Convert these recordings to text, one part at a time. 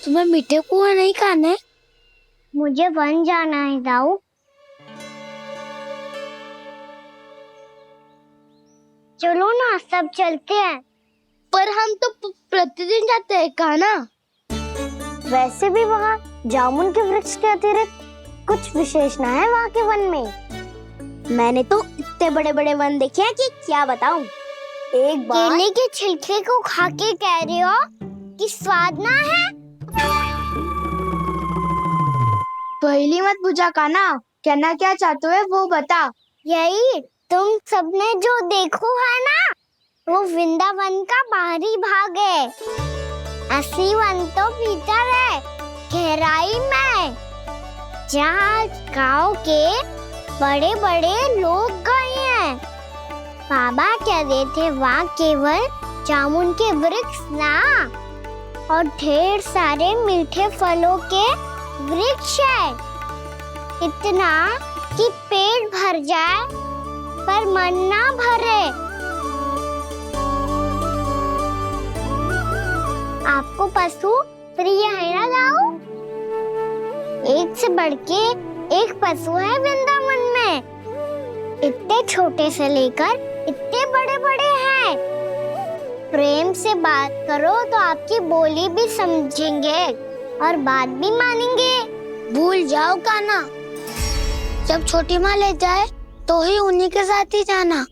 तुम्हें मीठे कुआं नहीं खाने? मुझे वन जाना है दाऊ। चलो ना, सब चलते हैं। पर हम तो प्रतिदिन जाते हैं कान्हा। वैसे भी वहाँ जामुन के वृक्ष के अतिरिक्त कुछ विशेष ना है वहाँ के वन में। मैंने तो इतने बड़े बड़े वन देखे हैं कि क्या बताऊं। एक बार केले के छिलके को खा के कह रहे हो कि स्वाद ना है? पहली मत पूछा कान्हा, कहना क्या चाहते हो वो बता। यही तुम सबने जो देखो है ना, वो वृंदावन का बाहरी भाग है। असली वन तो भीतर है, गहराई में, जहाँ गांव के बड़े बड़े लोग गए हैं। बाबा कह रहे थे वहाँ केवल जामुन के वृक्ष ना, और ढेर सारे मीठे फलों के वृक्ष है। इतना कि पेट भर जाए पर मन ना भरे। आपको पशु प्रिय है ना दाऊ? एक से बढ़ के एक पशु है वृंदावन में। इतने छोटे से लेकर इतने बड़े बड़े हैं। प्रेम से बात करो तो आपकी बोली भी समझेंगे और बात भी मानेंगे। भूल जाओ कान्हा, जब छोटी माँ ले जाए तो ही उन्हीं के साथ ही जाना।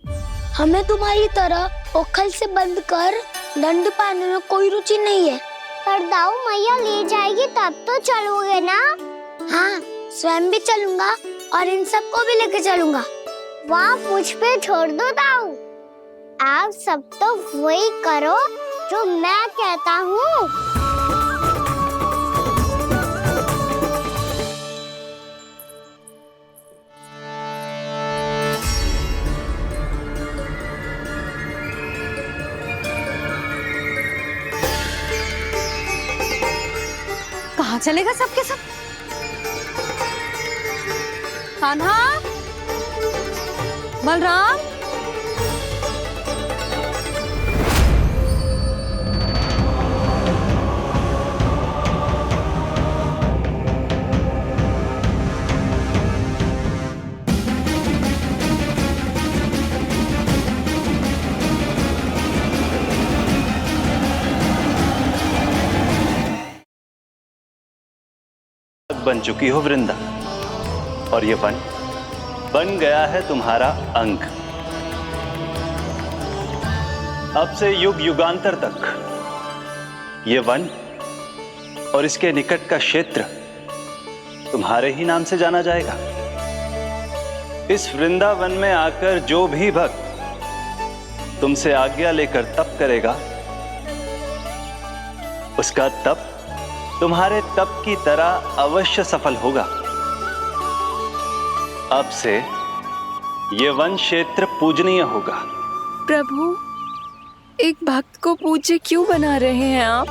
हमें तुम्हारी तरह ओखल से बंद कर दंड पाने में कोई रुचि नहीं है। पर दाऊ मैया ले जाएगी तब तो चलोगे ना? हाँ, स्वयं भी चलूंगा और इन सबको भी लेके चलूंगा। वहाँ मुझ पे छोड़ दो दाऊ। आप सब तो वही करो जो मैं कहता हूँ। कहाँ चलेगा सबके सब? कान्हा, बलराम, बन चुकी हो वृंदा, और ये वन बन गया है तुम्हारा अंग। अब से युग युगांतर तक ये वन और इसके निकट का क्षेत्र तुम्हारे ही नाम से जाना जाएगा। इस वृंदावन में आकर जो भी भक्त तुमसे आज्ञा लेकर तप करेगा, उसका तप तुम्हारे तप की तरह अवश्य सफल होगा। अब से ये वन क्षेत्र पूजनीय होगा। प्रभु, एक भक्त को पूज्य क्यों बना रहे हैं आप?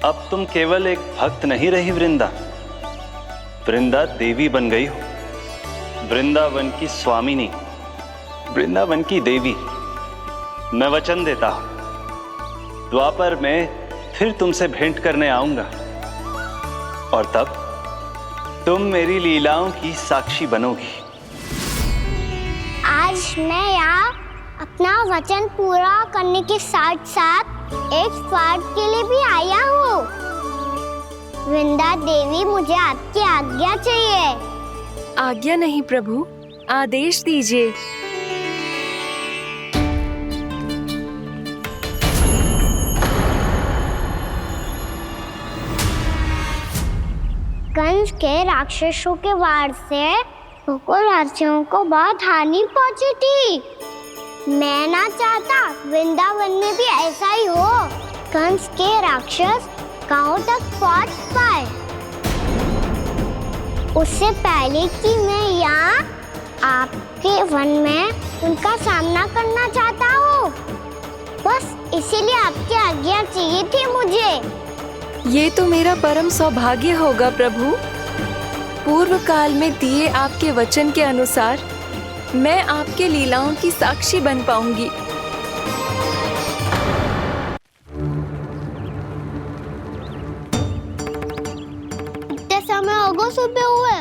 अब तुम केवल एक भक्त नहीं रही वृंदा, वृंदा देवी बन गई हो। वृंदावन की स्वामिनी, वृंदावन की देवी। मैं वचन देता हूं, द्वापर में फिर तुमसे भेंट करने आऊंगा, और तब तुम मेरी लीलाओं की साक्षी बनोगी। आज मैं यहाँ अपना वचन पूरा करने के साथ साथ एक स्वार्थ के लिए भी आया हूँ। वृंदा देवी, मुझे आपकी आज्ञा चाहिए। आज्ञा नहीं प्रभु, आदेश दीजिए। कंस के राक्षसों के वार से गोकुलवासियों को बहुत हानि पहुंची थी। मैं ना चाहता वृंदावन में भी ऐसा ही हो। कंस के राक्षस गांव तक पहुंच पाए, उससे पहले कि मैं यहाँ आपके वन में उनका सामना करना चाहता हूँ। बस इसीलिए आपकी आज्ञा चाहिए थी मुझे। ये तो मेरा परम सौभाग्य होगा प्रभु। पूर्व काल में दिए आपके वचन के अनुसार मैं आपके लीलाओं की साक्षी बन पाऊंगी। सुबह हुए।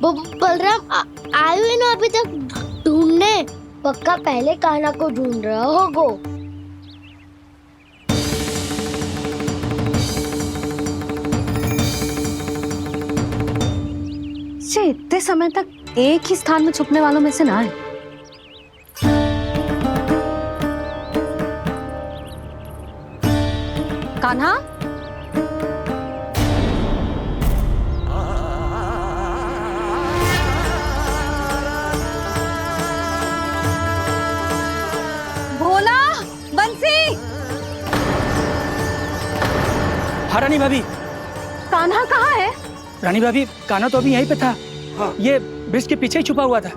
बलराम आए हुए ना अभी तक ढूंढने। पक्का पहले कान्हा को ढूंढ रहा होगो। से इतने समय तक एक ही स्थान में छुपने वालों में से ना है। कान्हा, भोला, बंसी। हाँ रानी भाभी। कान्हा कहाँ है? रानी भाभी, कान्हा तो अभी यहीं पे था। हाँ। ये ब्रिज के पीछे ही छुपा हुआ था।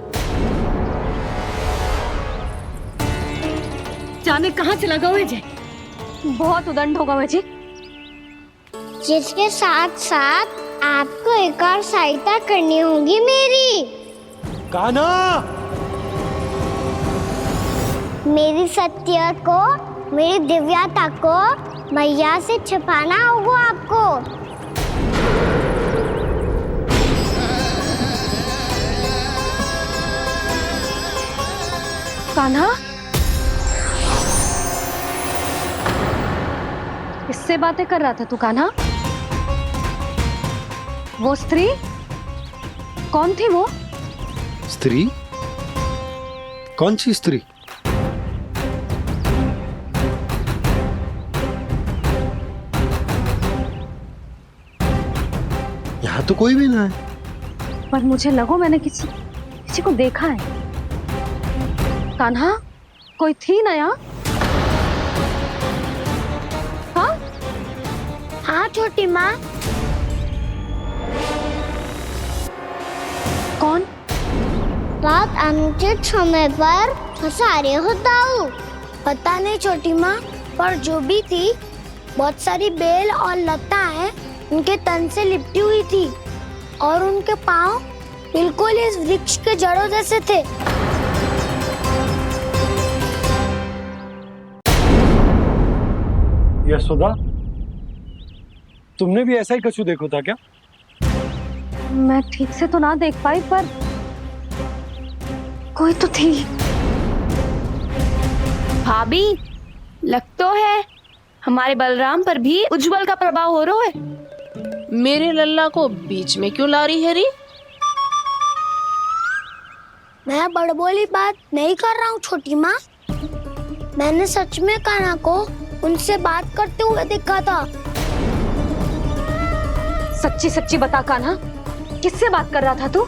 जाने कहाँ चला गया वह जी? बहुत उदंड होगा वह जी। जिसके साथ साथ आपको एक और सहायता करनी होगी मेरी। कान्हा! मेरी सत्य को, मेरी दिव्यता को मैया से छिपाना होगा आपको। कान्हा, किससे बातें कर रहा था तू कान्हा? वो स्त्री कौन थी? वो स्त्री? कौन सी स्त्री? यहाँ तो कोई भी ना है। पर मुझे लगो मैंने किसी को देखा है। कान्हा, कोई थी ना यहाँ? हाँ? हाँ छोटी माँ। कौन? रात अनुचित समय पर फंसारे होता हूँ। पता नहीं छोटी माँ, पर जो भी थी बहुत सारी बेल और लताएं उनके तन से लिपटी हुई थी और उनके पाँव बिल्कुल इस वृक्ष के जड़ों जैसे थे। यशोदा, तुमने भी ऐसा ही कछु देखो था क्या? मैं ठीक से तो ना देख पाई, पर कोई तो थी। भाभी, लग तो है हमारे बलराम पर भी उज्जवल का प्रभाव हो रहा है। मेरे लल्ला को बीच में क्यों ला रही है री? मैं बड़बोली बात नहीं कर रहा हूँ छोटी माँ। मैंने सच में कान्हा को उनसे बात करते हुए देखा था। सच्ची सच्ची बता कान्हा, किससे बात कर रहा था तू?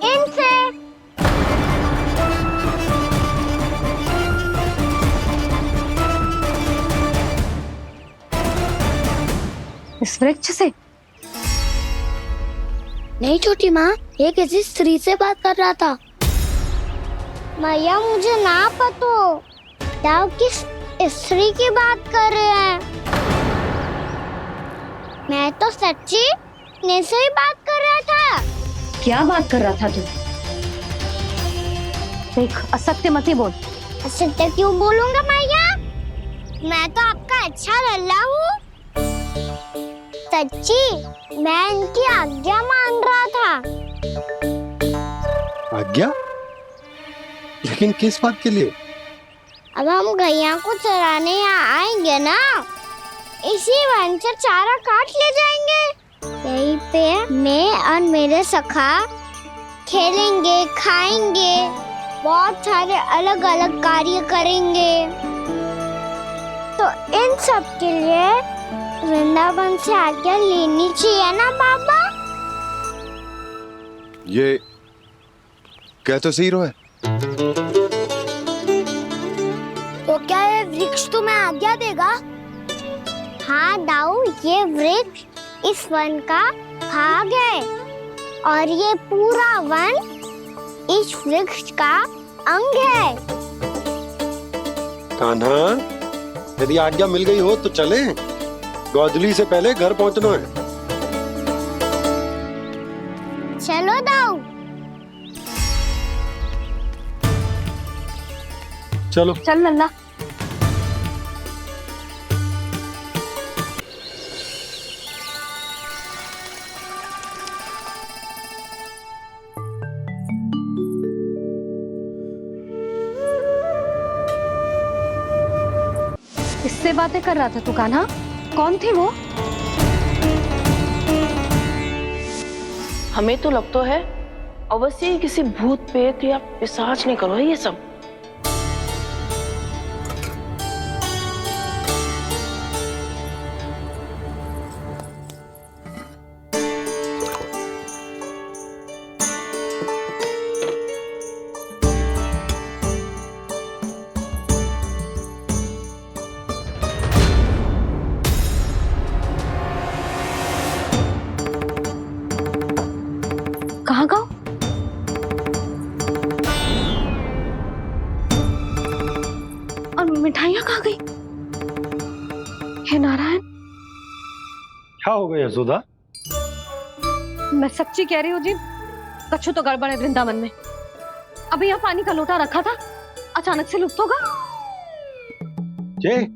इनसे। इस वृक्ष से? नहीं छोटी माँ, ये किसी स्त्री से बात कर रहा था। मैया मुझे ना पतो दाव किस स्त्री की बात कर रहे हैं। मैं तो सच्ची ने से ही बात कर रहा था। क्या बात कर रहा था तू? देख, असत्य मत ही बोल। असत्य क्यों बोलूंगा मैया? मैं तो आपका अच्छा लल्ला हूँ। सच्ची मैं इनकी आज्ञा मान रहा था। आज्ञा? लेकिन किस बात के लिए? अब हम गैया को चराने यहाँ आएंगे ना, इसी वन से चारा काट ले जाएंगे। यहीं पे मैं और मेरे सखा खेलेंगे, खाएंगे, बहुत सारे अलग अलग कार्य करेंगे। तो इन सब के लिए वृंदावन से आज्ञा लेनी चाहिए ना बाबा? ये कह तो सही रहा है। तो क्या ये वृक्ष तुम्हें आज्ञा देगा? हाँ दाऊ, ये वृक्ष इस वन का भाग है और ये पूरा वन इस वृक्ष का अंग है। कान्हा, यदि आज्ञा मिल गई हो तो चले। गोधूली से पहले घर पहुंचना है। चलो दाऊ। चलो। चल लल्ला। किससे बातें कर रहा था तू कान्हा? कौन थी वो? हमें तो लगता है अवश्य ही किसी भूत प्रेत या पिशाच ने करो है ये सब। कहाँ गाँव? और मिठाइयाँ कहाँ गई? हे नारायण, क्या हो गया यशोदा? मैं सच्ची कह रही हूँ जी, कछु तो गड़बड़ है वृंदावन में। अभी यहाँ पानी का लोटा रखा था, अचानक से लुप्त होगा। जय,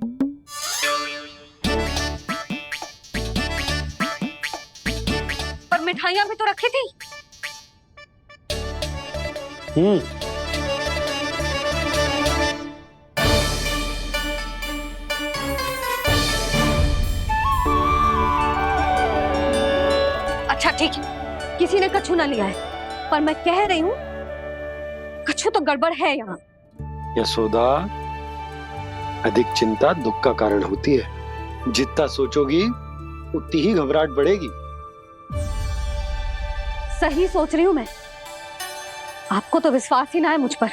पर मिठाइयाँ भी तो रखी थी। अच्छा ठीक है, किसी ने कछु ना लिया है, पर मैं कह रही हूँ कछु तो गड़बड़ है यहाँ। यशोदा, अधिक चिंता दुख का कारण होती है। जितना सोचोगी उतनी ही घबराहट बढ़ेगी। सही सोच रही हूँ मैं। आपको तो विश्वास ही ना है मुझ पर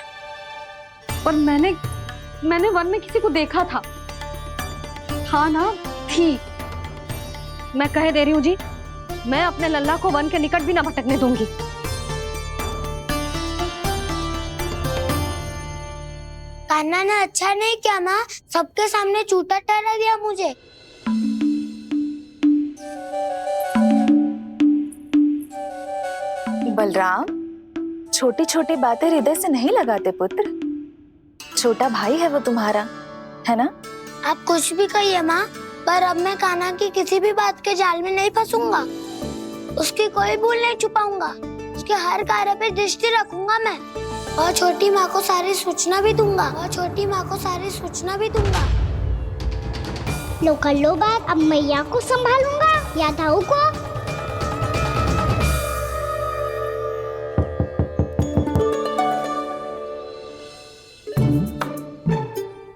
मैंने वन में किसी को देखा था। हाँ ना, थी। मैं कह दे रही हूँ जी, मैं अपने लल्ला को वन के निकट भी ना भटकने दूंगी। कान्हा ने अच्छा नहीं किया माँ, सबके सामने झूठा ठहरा दिया मुझे। बलराम, छोटी छोटी बातें हृदय से नहीं लगाते पुत्र। छोटा भाई है वो तुम्हारा, है ना? आप कुछ भी कहिए माँ, पर अब मैं कान्हा की किसी भी बात के जाल में नहीं फंसूंगा। उसकी कोई भूल नहीं छुपाऊंगा। उसके हर कार्य पे दृष्टि रखूंगा मैं, और छोटी माँ को सारी सूचना भी दूंगा। लो कर लो बात, अब मैया को संभालूंगा या दाऊ को।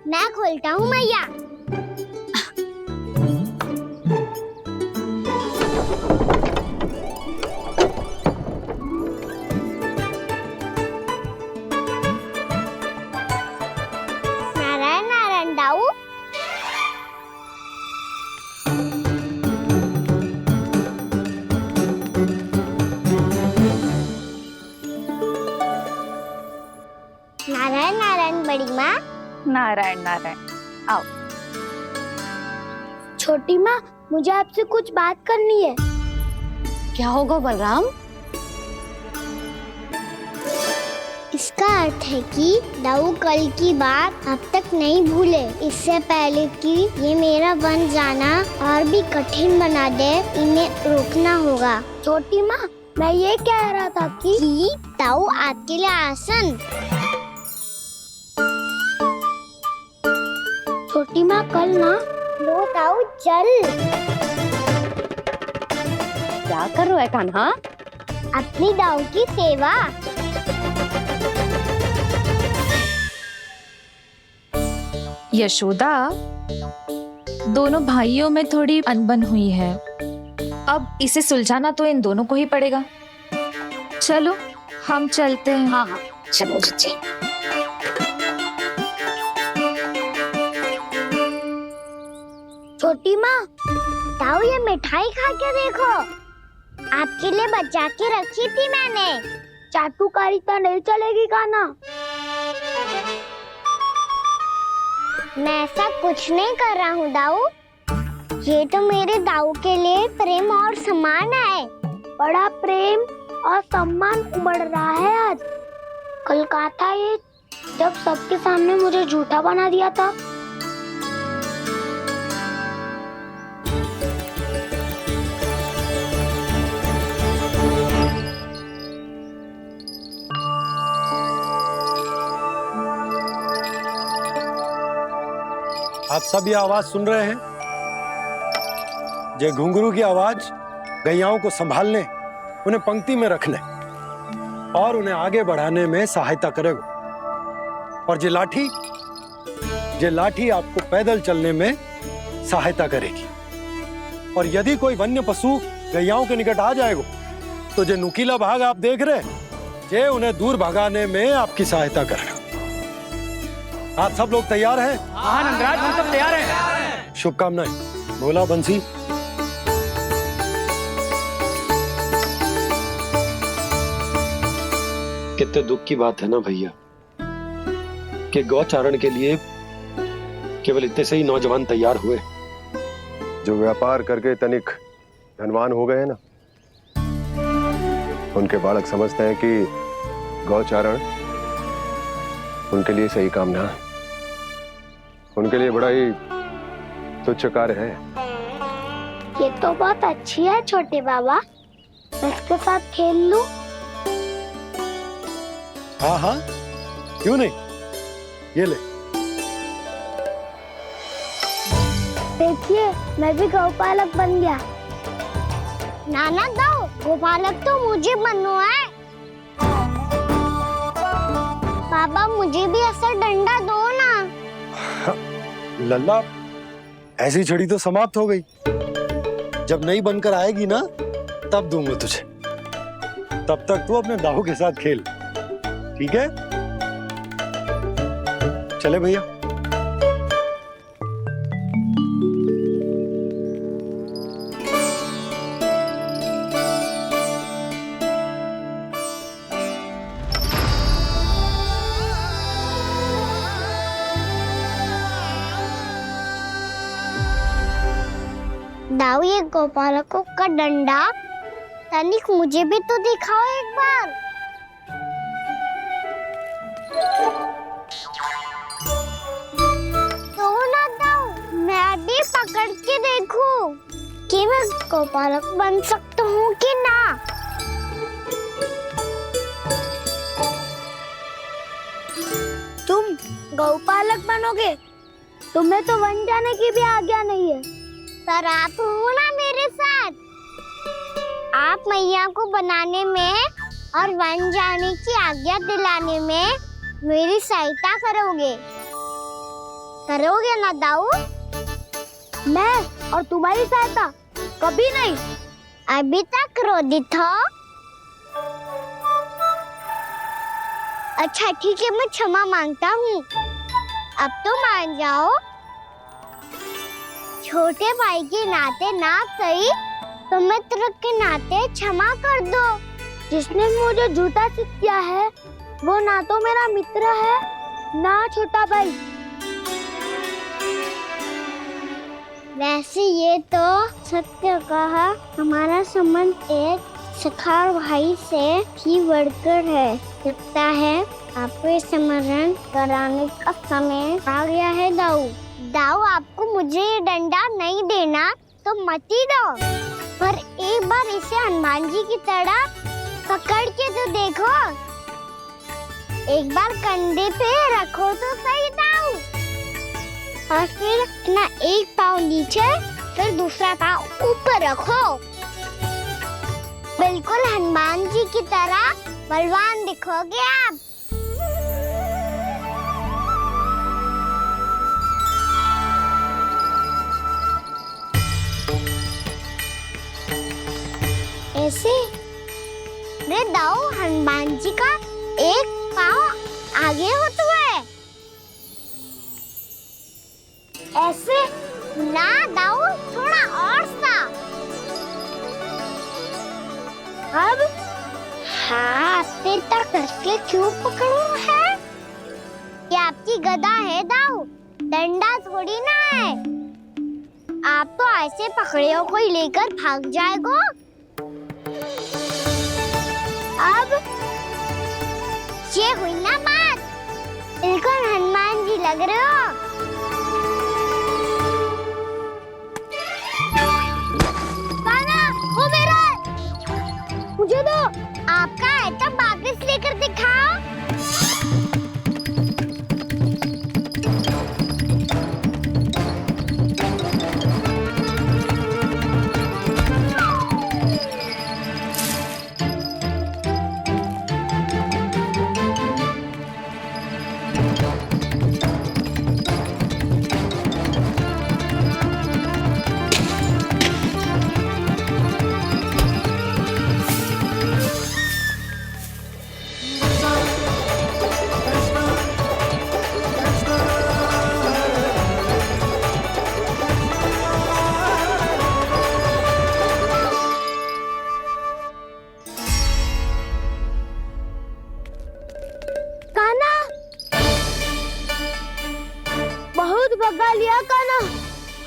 मैं खोलता हूँ मैया। नारायण नारायण दाऊ। नारायण नारायण बड़ी माँ। नारायण नारायण, आओ। छोटी माँ, मुझे आपसे कुछ बात करनी है। क्या होगा बलराम? इसका अर्थ है कि दाऊ कल की बात अब तक नहीं भूले। इससे पहले कि ये मेरा वन जाना और भी कठिन बना दे, इन्हें रोकना होगा। छोटी माँ, मैं ये कह रहा था कि दाऊ आपके लिए आसन। छोटी माँ, कल ना लो दाऊ चल। क्या कर रहा है कान्हा? अपनी दाऊ की सेवा। यशोदा, दोनों भाइयों में थोड़ी अनबन हुई है। अब इसे सुलझाना तो इन दोनों को ही पड़ेगा। चलो हम चलते हैं। हाँ हाँ, चलो जी। छोटी माँ, दाऊ ये मिठाई खा के देखो, आपके लिए बचा के रखी थी मैंने। चाटुकारिता नहीं चलेगी कान्हा। मैं ऐसा कुछ नहीं कर रहा हूँ दाऊ। ये तो मेरे दाऊ के लिए प्रेम और सम्मान है। बड़ा प्रेम और सम्मान उमड़ रहा है आज। कल कहा था ये, जब सबके सामने मुझे झूठा बना दिया था। आप सब ये आवाज सुन रहे हैं? ये घुंघरू की आवाज गैयाओं को संभालने, उन्हें पंक्ति में रखने और उन्हें आगे बढ़ाने में सहायता करेगा। और ये लाठी आपको पैदल चलने में सहायता करेगी। और यदि कोई वन्य पशु गैयाओं के निकट आ जाएगा तो जो नुकीला भाग आप देख रहे हैं, ये उन्हें दूर भगाने में आपकी सहायता करेगा। आप सब लोग तैयार हैं? हाँ नंदराज, हम सब तैयार हैं। शुभकामनाएं। बोला बंसी। कितने दुख की बात है ना भैया कि गौचारण के लिए केवल इतने से ही नौजवान तैयार हुए जो व्यापार करके तनिक धनवान हो गए ना, उनके बालक समझते हैं कि गौचारण उनके लिए सही काम ना है, उनके लिए बड़ा ही तुच्छ कार्य है। ये तो बहुत अच्छी है छोटे बाबा, इसके साथ खेल लूं? हाँ हाँ, क्यों नहीं, ये ले। देखिए, मैं भी गौपालक बन गया। नाना दो, गोपालक तो मुझे बनना है। पापा मुझे भी ऐसा डंडा दो ना। लल्ला, ऐसी छड़ी तो समाप्त हो गई। जब नई बनकर आएगी ना, तब दूंगा तुझे। तब तक तू अपने दाऊ के साथ खेल, ठीक है? चले भैया। दाऊ, ये गोपालकों का डंडा तनिक मुझे भी तो दिखाओ एक बार। तो ना दाऊ, मैं भी पकड़ के देखूं कि मैं गोपालक बन सकता हूँ कि ना। तुम गौपालक बनोगे? तुम्हें तो वन जाने की भी आज्ञा नहीं है। पर आप हो ना मेरे साथ। आप मैया को बनाने में और वन जाने की आज्ञा दिलाने में मेरी सहायता करोगे ना दाऊ? मैं और तुम्हारी सहायता कभी नहीं। अभी तक क्रोधित हो? अच्छा ठीक है, मैं क्षमा मांगता हूँ। अब तो मान जाओ। छोटे भाई के नाते ना सही तो मित्र के नाते क्षमा कर दो। जिसने मुझे झूठा सिद्ध किया है वो ना तो मेरा मित्र है ना छोटा भाई। वैसे ये तो सत्य कहा, हमारा संबंध एक सखा भाई से भी बढ़कर है। लगता है आपको स्मरण कराने का समय आ गया है दाऊ। दाऊ, आपको मुझे ये डंडा नहीं देना तो मत ही दो, पर एक बार इसे हनुमान जी की तरह पकड़ के तो देखो। एक बार कंधे पे रखो तो सही दाऊ, और फिर अपना एक पाँव नीचे फिर दूसरा पाँव ऊपर रखो। बिल्कुल हनुमान जी की तरह बलवान दिखोगे आप। ऐसे रे दाऊ, हनुमान जी का एक पाँव आगे होता है। ऐसे ना दाऊ, थोड़ा और सा। अब हाथ तक करके क्यों पकड़ू है? ये आपकी गदा है दाऊ, डंडा थोड़ी ना है। आप तो ऐसे पकड़ियों को लेकर भाग जाएगो। अब ये हुई ना बात, बिल्कुल हनुमान जी लग रहे हो। पाना, वो मेरा मुझे दो। आपका आइटम वापस लेकर दिखाओ।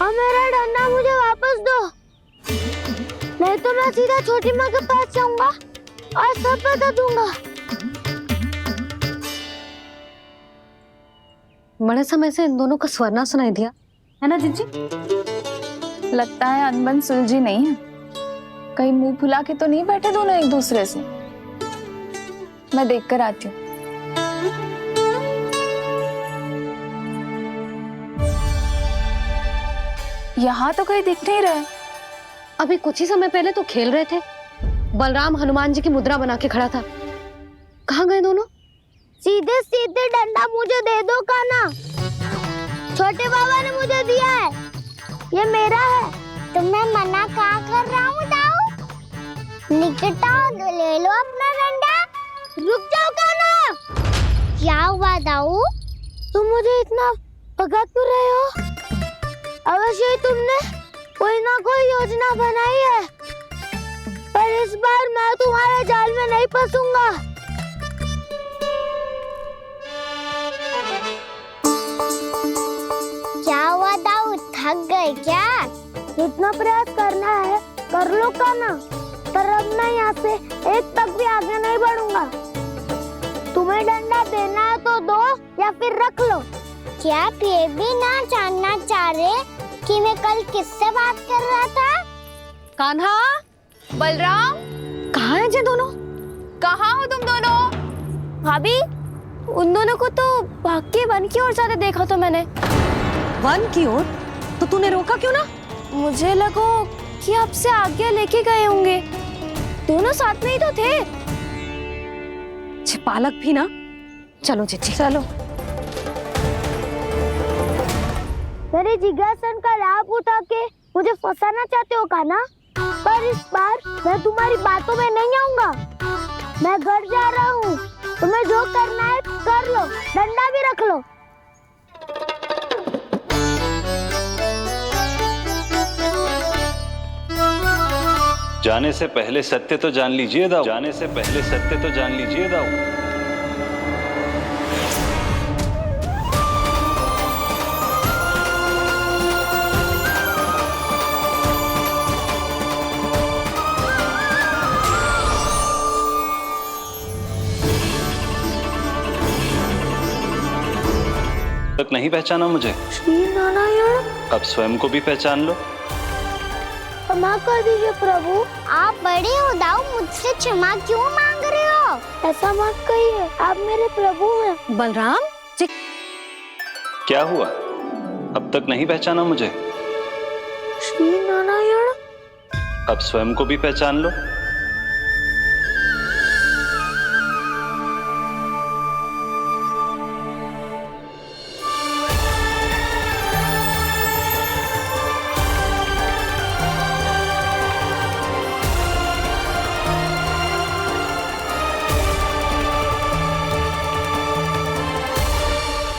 अब मेरा डंडा मुझे वापस दो, नहीं तो मैं सीधा छोटी माँ के पास जाऊंगा और सब बता दूंगा। बड़े समय से इन दोनों का स्वरना सुनाई दिया है ना जिज्जी? लगता है अनबन सुलझी नहीं है। कहीं मुंह फुला के तो नहीं बैठे दोनों एक दूसरे से। मैं देख कर आती हूँ। यहाँ तो कहीं दिख नहीं रहे। अभी कुछ ही समय पहले तो खेल रहे थे। बलराम हनुमान जी की मुद्रा बना के खड़ा था। कहाँ गए दोनों? सीधे सीधे डंडा मुझे दे दो कान्हा, छोटे बाबा ने मुझे दिया है, ये मेरा है। तो मैं मना कहाँ कर रहा हूँ दाऊ? निकट आओ, ले लो अपना डंडा। रुक जाओ कान्हा। क्या हुआ दाऊ? तुम मुझे इतना भगा क्यों रहे हो? अवश्य ही तुमने कोई ना कोई योजना बनाई है, पर इस बार मैं तुम्हारे जाल में नहीं फंसूंगा। क्या हुआ दाऊ, थक गए क्या? जितना प्रयास करना है कर लो कान्हा, पर अब मैं यहाँ से एक तक भी आगे नहीं बढ़ूंगा। तुम्हें डंडा देना है तो दो या फिर रख लो। क्या आप ये भी ना जानना चाह रहे कि मैं कल किससे बात कर रहा था? कान्हा, बलराम, कहाँ हैं ये दोनों? कहाँ हो तुम दोनों? भाभी, उन दोनों को तो भाग के वन की ओर जाते देखा तो मैंने। वन की ओर? तो तूने रोका क्यों ना? मुझे लगा कि आपसे आगे लेके गए होंगे, दोनों साथ में ही तो थे। पालक भी ना। चलो जीजी चलो। मेरे जिज्ञासन का लाभ उठा के मुझे फंसाना चाहते हो कान्हा, पर इस बार मैं तुम्हारी बातों में नहीं आऊंगा। मैं घर जा रहा हूँ, तुम्हें जो करना है कर लो, डंडा भी रख लो। जाने से पहले सत्य तो जान लीजिए दाऊ। जाने से पहले सत्य तो जान लीजिए दाऊ। तक नहीं पहचाना मुझे? श्री नारायण। अब स्वयं को भी पहचान लो। क्षमा कर दीजिए प्रभु। आप बड़े हो दाऊ, मुझसे क्षमा क्यों मांग रहे हो? ऐसा मत कहिए, आप मेरे प्रभु हैं। बलराम, क्या हुआ? अब तक नहीं पहचाना मुझे? श्री नारायण। अब स्वयं को भी पहचान लो।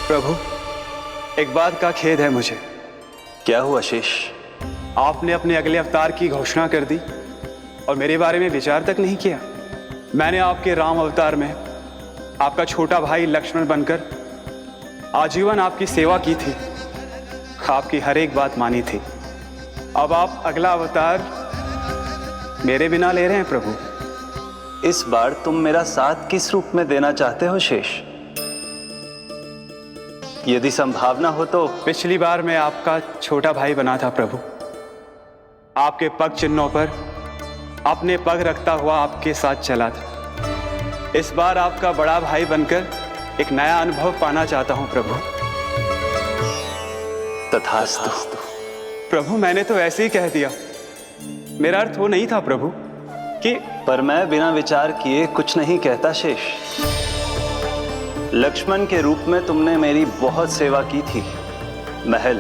प्रभु, एक बात का खेद है मुझे। क्या हुआ शेष? आपने अपने अगले अवतार की घोषणा कर दी और मेरे बारे में विचार तक नहीं किया। मैंने आपके राम अवतार में आपका छोटा भाई लक्ष्मण बनकर आजीवन आपकी सेवा की थी, आपकी हर एक बात मानी थी। अब आप अगला अवतार मेरे बिना ले रहे हैं प्रभु। इस बार तुम मेरा साथ किस रूप में देना चाहते हो शेष? यदि संभावना हो तो। पिछली बार मैं आपका छोटा भाई बना था प्रभु। आपके पग चिन्हों पर अपने पग रखता हुआ आपके साथ चला था। इस बार आपका बड़ा भाई बनकर एक नया अनुभव पाना चाहता हूं प्रभु। तथास्तु। प्रभु, मैंने तो ऐसे ही कह दिया, मेरा अर्थ वो नहीं था प्रभु कि। पर मैं बिना विचार किए कुछ नहीं कहता शेष। लक्ष्मण के रूप में तुमने मेरी बहुत सेवा की थी। महल,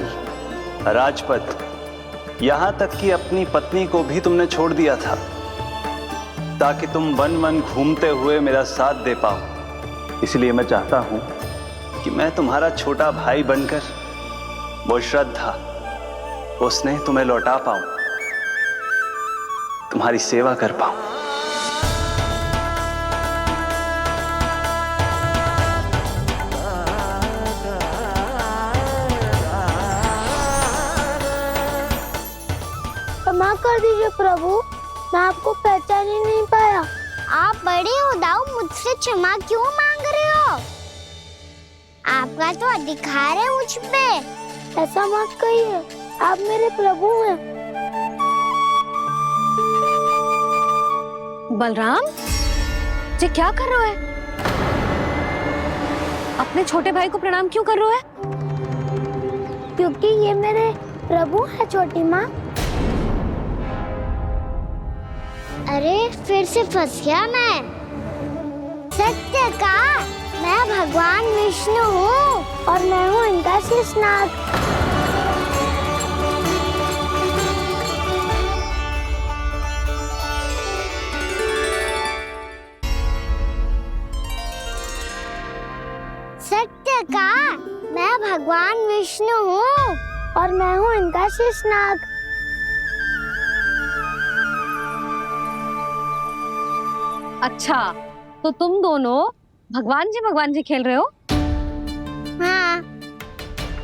राजपथ, यहां तक कि अपनी पत्नी को भी तुमने छोड़ दिया था ताकि तुम वन वन घूमते हुए मेरा साथ दे पाओ। इसलिए मैं चाहता हूं कि मैं तुम्हारा छोटा भाई बनकर वो श्रद्धा, वो स्नेह तुम्हें लौटा पाऊं, तुम्हारी सेवा कर पाऊं। क्षमा कर दीजिए प्रभु, मैं आपको पहचान ही नहीं पाया। आप बड़े हो दाऊ, मुझसे क्षमा क्यों मांग रहे हो? आपका तो अधिकार है मुझ पे। ऐसा मत कहिए, आप मेरे प्रभु हैं। बलराम, ये क्या कर रहा है? अपने छोटे भाई को प्रणाम क्यों कर रहा है? क्योंकि ये मेरे प्रभु है छोटी माँ। अरे फिर से फंस गया मैं। सत्य का मैं भगवान विष्णु हूँ और मैं हूँ इनका शेषनाग। सत्य का मैं भगवान विष्णु हूँ और मैं हूँ इनका शेषनाग। अच्छा, तो तुम दोनों भगवान जी खेल रहे हो? हाँ।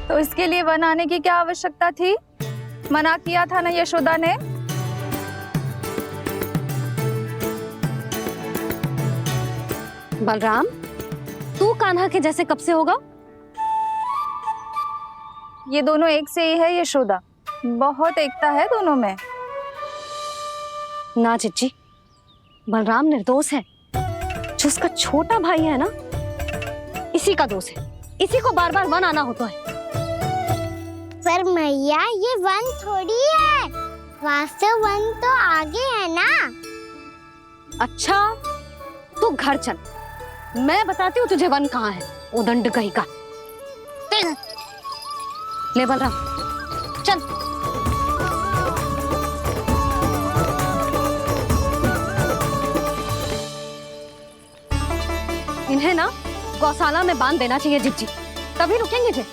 तो इसके लिए वन आने की क्या आवश्यकता थी? मना किया था ना यशोदा ने। बलराम, तू कान्हा के जैसे कब से होगा? ये दोनों एक से ही है यशोदा, बहुत एकता है दोनों में। ना चिच्ची, बलराम निर्दोष है। जो उसका छोटा भाई है ना, इसी का दोष है। इसी को बार बार वन आना होता है। पर मैया, ये वन थोड़ी है, वास्तव वन तो आगे है ना। अच्छा, तू घर चल, मैं बताती हूँ तुझे वन कहाँ है। उदंड कहीं का। ले बलराम, चल। इन्हें ना गौशाला में बांध देना चाहिए जिज्जी, तभी रुकेंगे जे।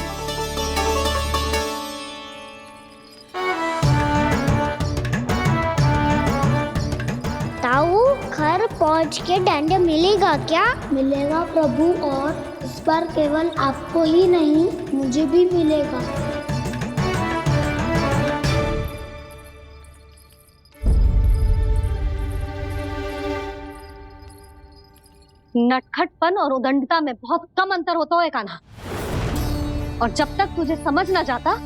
ताऊ, घर पहुँच के दंड मिलेगा क्या? मिलेगा प्रभु, और इस बार केवल आपको ही नहीं, मुझे भी मिलेगा। नटखटपन और उदंडता में बहुत कम अंतर होता है कान्हा, और जब तक तुझे समझ ना जाता,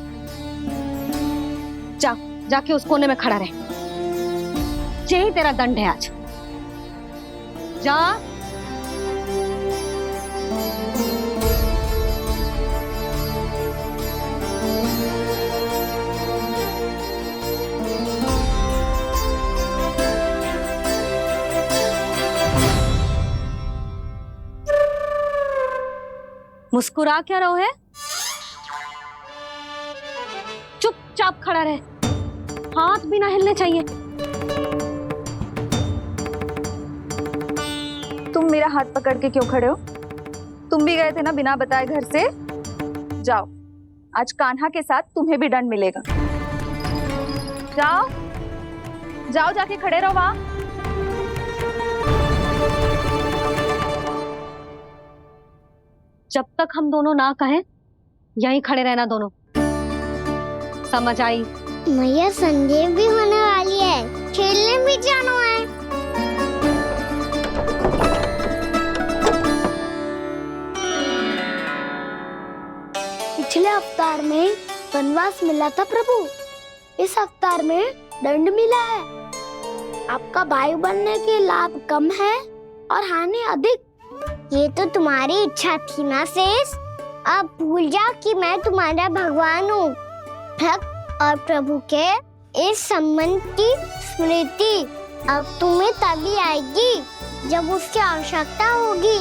जाके उस कोने में खड़ा रहे। यही तेरा दंड है आज। जा। मुस्कुरा क्या रहो है? चुपचाप खड़ा रहे, हाथ भी ना हिलने चाहिए। तुम मेरा हाथ पकड़ के क्यों खड़े हो? तुम भी गए थे ना बिना बताए घर से। जाओ, आज कान्हा के साथ तुम्हें भी दंड मिलेगा। जाओ जाओ, जाके खड़े रहो वहां। जब तक हम दोनों ना कहें, यहीं खड़े रहना दोनों। समझ आई? मैया, संध्या भी होने वाली है, खेलने भी जाना है। पिछले अवतार में वनवास मिला था प्रभु, इस अवतार में दंड मिला है। आपका भाई बनने के लाभ कम है और हानि अधिक। ये तो तुम्हारी इच्छा थी ना शेष। अब भूल जा कि मैं तुम्हारा भगवान हूँ। भक्त और प्रभु के इस संबंध की स्मृति अब तुम्हें तभी आएगी जब उसकी आवश्यकता होगी।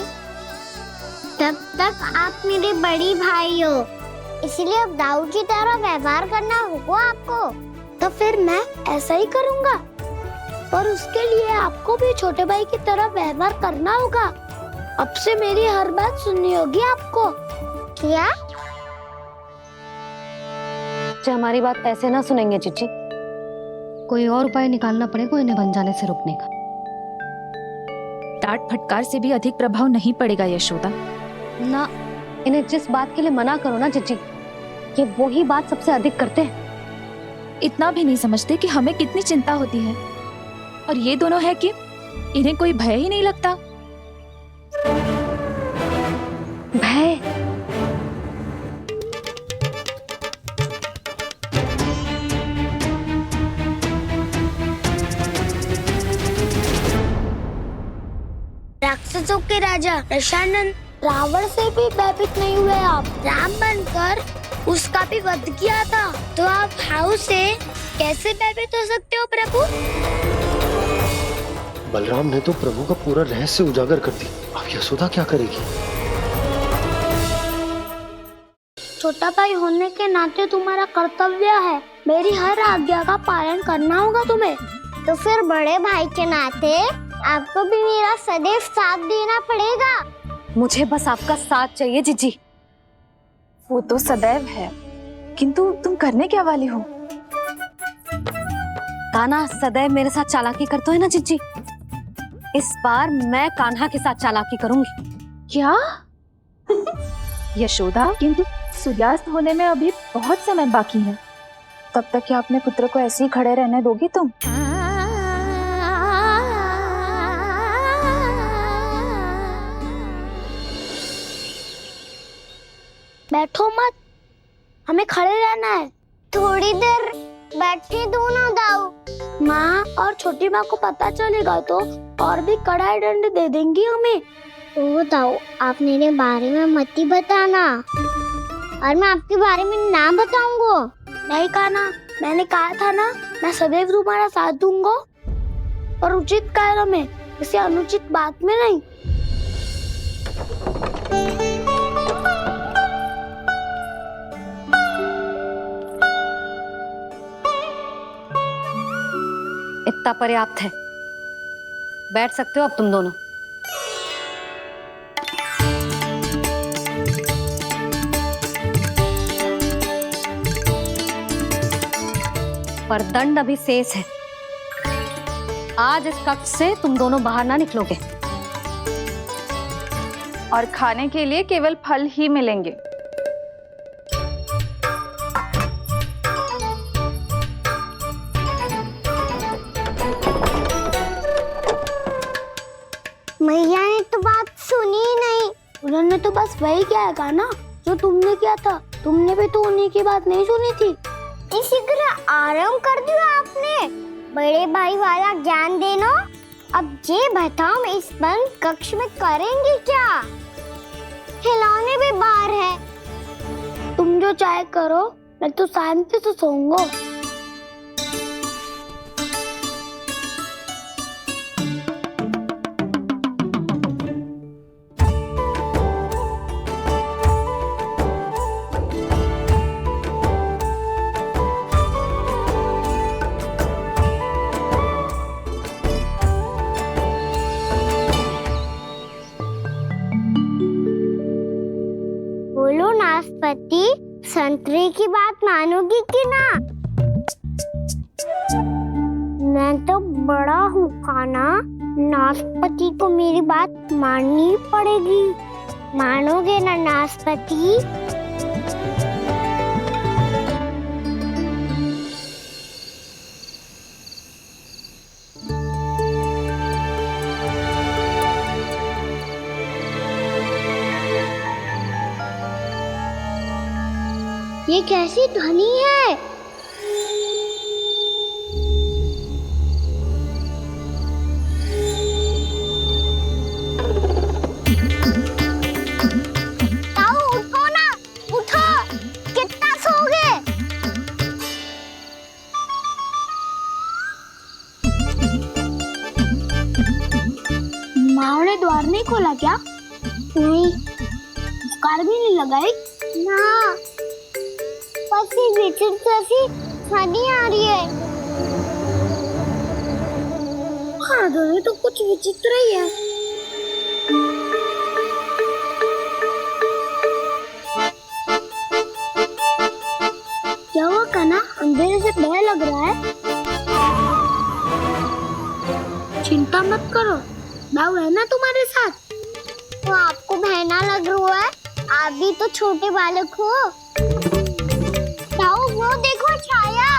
तब तक आप मेरे बड़ी भाई हो, इसलिए अब दाऊ की तरह व्यवहार करना होगा आपको। तो फिर मैं ऐसा ही करूँगा, और उसके लिए आपको भी छोटे भाई की तरह व्यवहार करना होगा। अब से मेरी हर बात सुननी होगी आपको। क्या? हमारी बात ऐसे ना सुनेंगे चिच्ची, कोई और उपाय निकालना पड़ेगा इन्हें बन जाने से रुकने का। डांट फटकार से भी अधिक प्रभाव नहीं पड़ेगा यशोदा। ना, इन्हें जिस बात के लिए मना करो ना चिच्ची, ये वही बात सबसे अधिक करते हैं। इतना भी नहीं समझते कि हमें कितनी चिंता होती है। और ये दोनों है कि इन्हें कोई भय ही नहीं लगता। भय? राक्षसों के राजा दशानन रावण से भी भयभीत नहीं हुए आप। राम बनकर उसका भी वध किया था, तो आप हाउ से कैसे भयभीत हो सकते हो प्रभु? बलराम ने तो प्रभु का पूरा रहस्य उजागर कर दी। अब यशोदा क्या करेगी? छोटा भाई होने के नाते तुम्हारा कर्तव्य है, मेरी हर आज्ञा का पालन करना होगा तुम्हें। तो फिर बड़े भाई के नाते आपको भी मेरा सदैव साथ देना पड़ेगा। मुझे बस आपका साथ चाहिए जीजी। वो तो सदैव है, किंतु तुम करने क्या वाली हो? कान्हा सदैव मेरे साथ चालाकी करते है ना जीजी। इस बार मैं कान्हा के साथ चालाकी करूंगी। क्या? यशोदा, किंतु सूर्यास्त होने में अभी बहुत समय बाकी है। तब तक क्या अपने पुत्र को ऐसे ही खड़े रहने दोगी तुम? बैठो मत, हमें खड़े रहना है। थोड़ी देर बैठे दो ना दाऊ। माँ और छोटी माँ को पता चलेगा तो और भी कड़ा दंड दे देंगी हमें। ओ दाऊ, आप मेरे बारे में मत ही बताना, और मैं आपके बारे में ना बताऊंगा। नहीं कान्हा, मैंने कहा था ना, मैं सदैव तुम्हारा साथ दूंगा, और उचित कार्य में, किसी अनुचित बात में नहीं। इतना पर्याप्त है, बैठ सकते हो अब तुम दोनों। पर दंड अभी शेष है। आज इस कक्ष से तुम दोनों बाहर ना निकलोगे, और खाने के लिए केवल फल ही मिलेंगे। मैया ने तो बात सुनी ही नहीं। उन्होंने तो बस वही किया ना जो तुमने किया था। तुमने भी तो उन्हीं की बात नहीं सुनी थी। इसी तरह आराम कर दिया आपने। बड़े भाई वाला ज्ञान देना। अब ये बताओ, मैं इस बंद कक्ष में करेंगे क्या? खिलौने भी बाहर है। तुम जो चाहे करो, मैं तो शांति से सोऊंगा। बोलो नाशपाती, संतरे की बात मानोगी कि ना? मैं तो बड़ा हूँ कान्हा, नाशपाती को मेरी बात माननी पड़ेगी। मानोगे ना नाशपाती? ये कैसी ध्वनि है? ताऊ उठो ना, उठो। कितना सोओगे? माँ ने द्वार नहीं खोला क्या? नहीं। कार भी नहीं लगाई? ना, बस ये विचित्र सी ध्वनि आ रही है। हाँ, ध्वनि तो कुछ विचित्र ही है। क्या हुआ कान्हा? अंधेरे से डर लग रहा है? चिंता मत करो, दाऊ है ना तुम्हारे साथ। तो आपको बहना लग रहा है? आप भी तो छोटे बालक हो। ताऊ वो देखो छाया।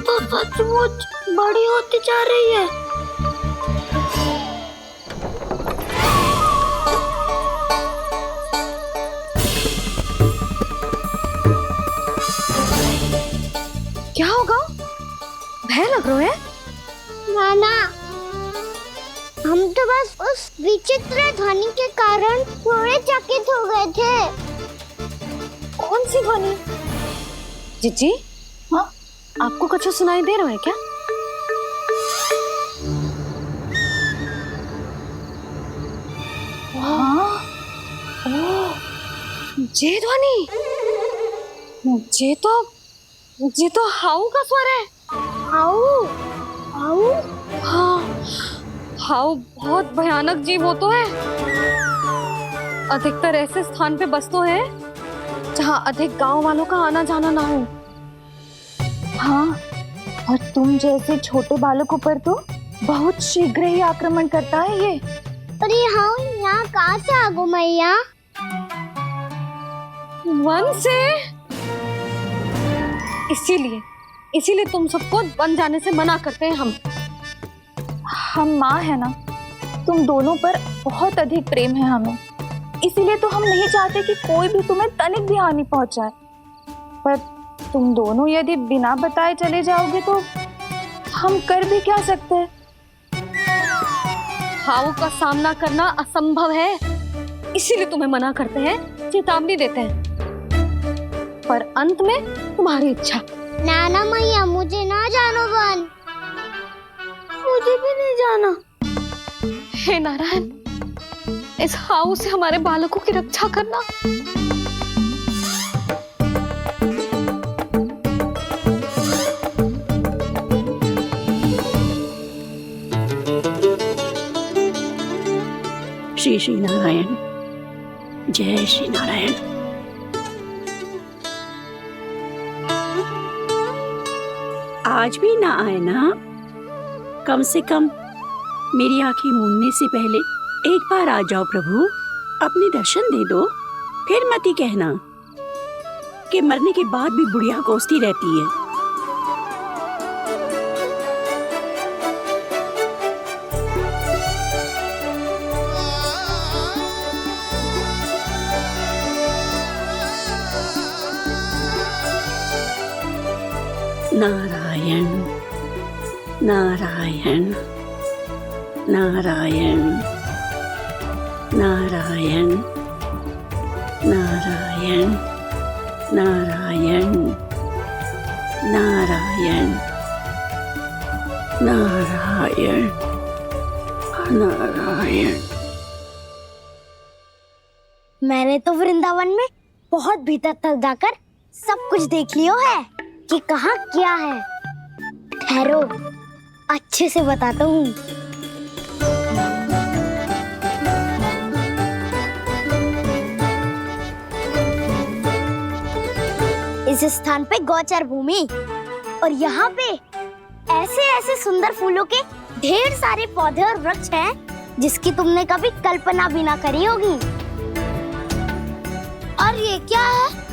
तो सचमुच बड़ी होती जा रही है। क्या होगा? भय लग रहा है? नाना, हम तो बस उस विचित्र ध्वनि के कारण थोड़े चकित हो गए थे। कौन सी ध्वनि? जीजी, हाँ, आपको कुछ सुनाई दे रहा है क्या? हाँ, ओह, ये ध्वनि, ये तो हाउ का स्वर है। हाउ, हाउ, हाँ, हाउ बहुत भयानक जीव हो तो है। अधिकतर ऐसे स्थान पे बसते हैं जहाँ अधिक गांव वालों का आना जाना ना हो। हाँ, और तुम जैसे छोटे बालकों पर तो बहुत शीघ्र ही आक्रमण करता है ये। पर ये हाउ यहाँ कहाँ से आ गो मैया? वन से। इसीलिए तुम सबको वन जाने से मना करते हैं हम माँ है ना, तुम दोनों पर बहुत अधिक प्रेम है हमें, इसीलिए तो हम नहीं चाहते कि कोई भी तुम्हें तनिक भी हानि पहुंचाए। पर तुम दोनों यदि बिना बताए चले जाओगे तो हम कर भी क्या सकते हैं? हाउ का सामना करना असंभव है, इसीलिए तुम्हें मना करते हैं, चेतावनी देते हैं। पर अंत में तुम्हारी इच्छा। नाना मैया, मुझे ना जानो वन। मुझे भी नहीं जाना। हे नारायण, इस हाउ से हमारे बालकों की रक्षा करना। श्री श्री नारायण, जय श्री नारायण। आज भी ना आए ना? कम से कम मेरी आंखें मूंदने से पहले एक बार आ जाओ प्रभु, अपने दर्शन दे दो। फिर मत ही कहना कि मरने के बाद भी बुढ़िया कोसती रहती है। नारायण नारायण नारायण नारायण नारायण नारायण नारायण नारायण नारायण। मैंने तो वृंदावन में बहुत भीतर तक जाकर सब कुछ देख लियो है कि कहाँ क्या है। ठहरो, अच्छे से बताता हूँ। इस स्थान पे गौचर भूमि और यहाँ पे ऐसे ऐसे सुंदर फूलों के ढेर सारे पौधे और वृक्ष हैं जिसकी तुमने कभी कल्पना भी ना करी होगी। और ये क्या है?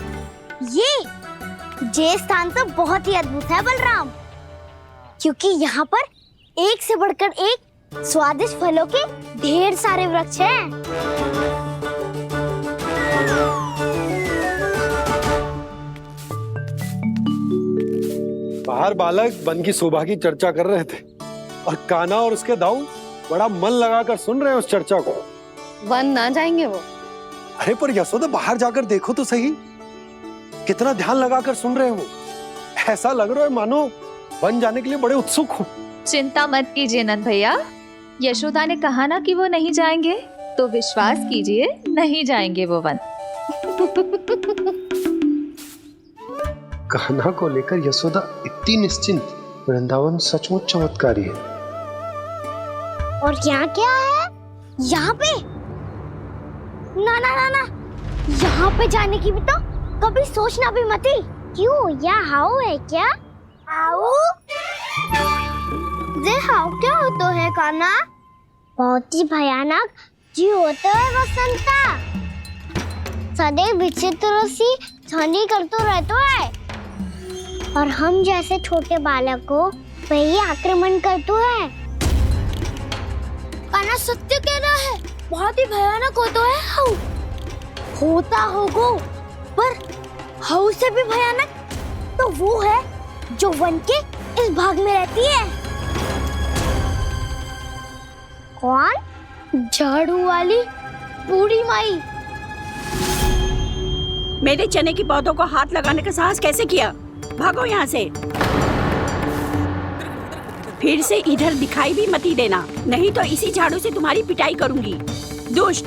ये स्थान तो बहुत ही अद्भुत है बलराम, क्योंकि यहाँ पर एक से बढ़कर एक स्वादिष्ट फलों के ढेर सारे वृक्ष हैं। बाहर बालक वन की शोभा की चर्चा कर रहे थे और कान्हा और उसके दाऊ बड़ा मन लगाकर सुन रहे हैं उस चर्चा को। वन ना जाएंगे वो? अरे पर यशोदा, बाहर जाकर देखो तो सही, कितना ध्यान लगाकर सुन रहे हैं वो। ऐसा लग रहा है मानो वन जाने के लिए बड़े उत्सुक हो। चिंता मत कीजिए नंद भैया, यशोदा ने कहा ना कि वो नहीं जाएंगे, तो विश्वास कीजिए नहीं जाएंगे वो वन। कान्हा को लेकर यशोदा इतनी निश्चिंत, वृंदावन सचमुच चमत्कारी है। और यहाँ क्या है? यहाँ पे? ना ना ना ना, यहाँ पे जाने की भी तो कभी सोचना भी मत ही। क्यों, यहाँ हाउ है क्या? हाउ? ये हाउ क्या होता है कान्हा? बहुत ही भयानक जी होता है वसंता। सदैव विचित्र सी ध्वनि करते रहता है। और हम जैसे छोटे बालक को वही आक्रमण करते हैं। कान्हा सत्य कह रहा है, बहुत ही भयानक होता है हाउ। होता होगो, पर हाउ से भी भयानक तो वो है जो वन के इस भाग में रहती है। कौन? झाड़ू वाली बूढ़ी माई। मेरे चने की पौधों को हाथ लगाने का साहस कैसे किया? भागो यहाँ से। फिर से इधर दिखाई भी मत ही देना, नहीं तो इसी झाड़ू से तुम्हारी पिटाई करूंगी। दुष्ट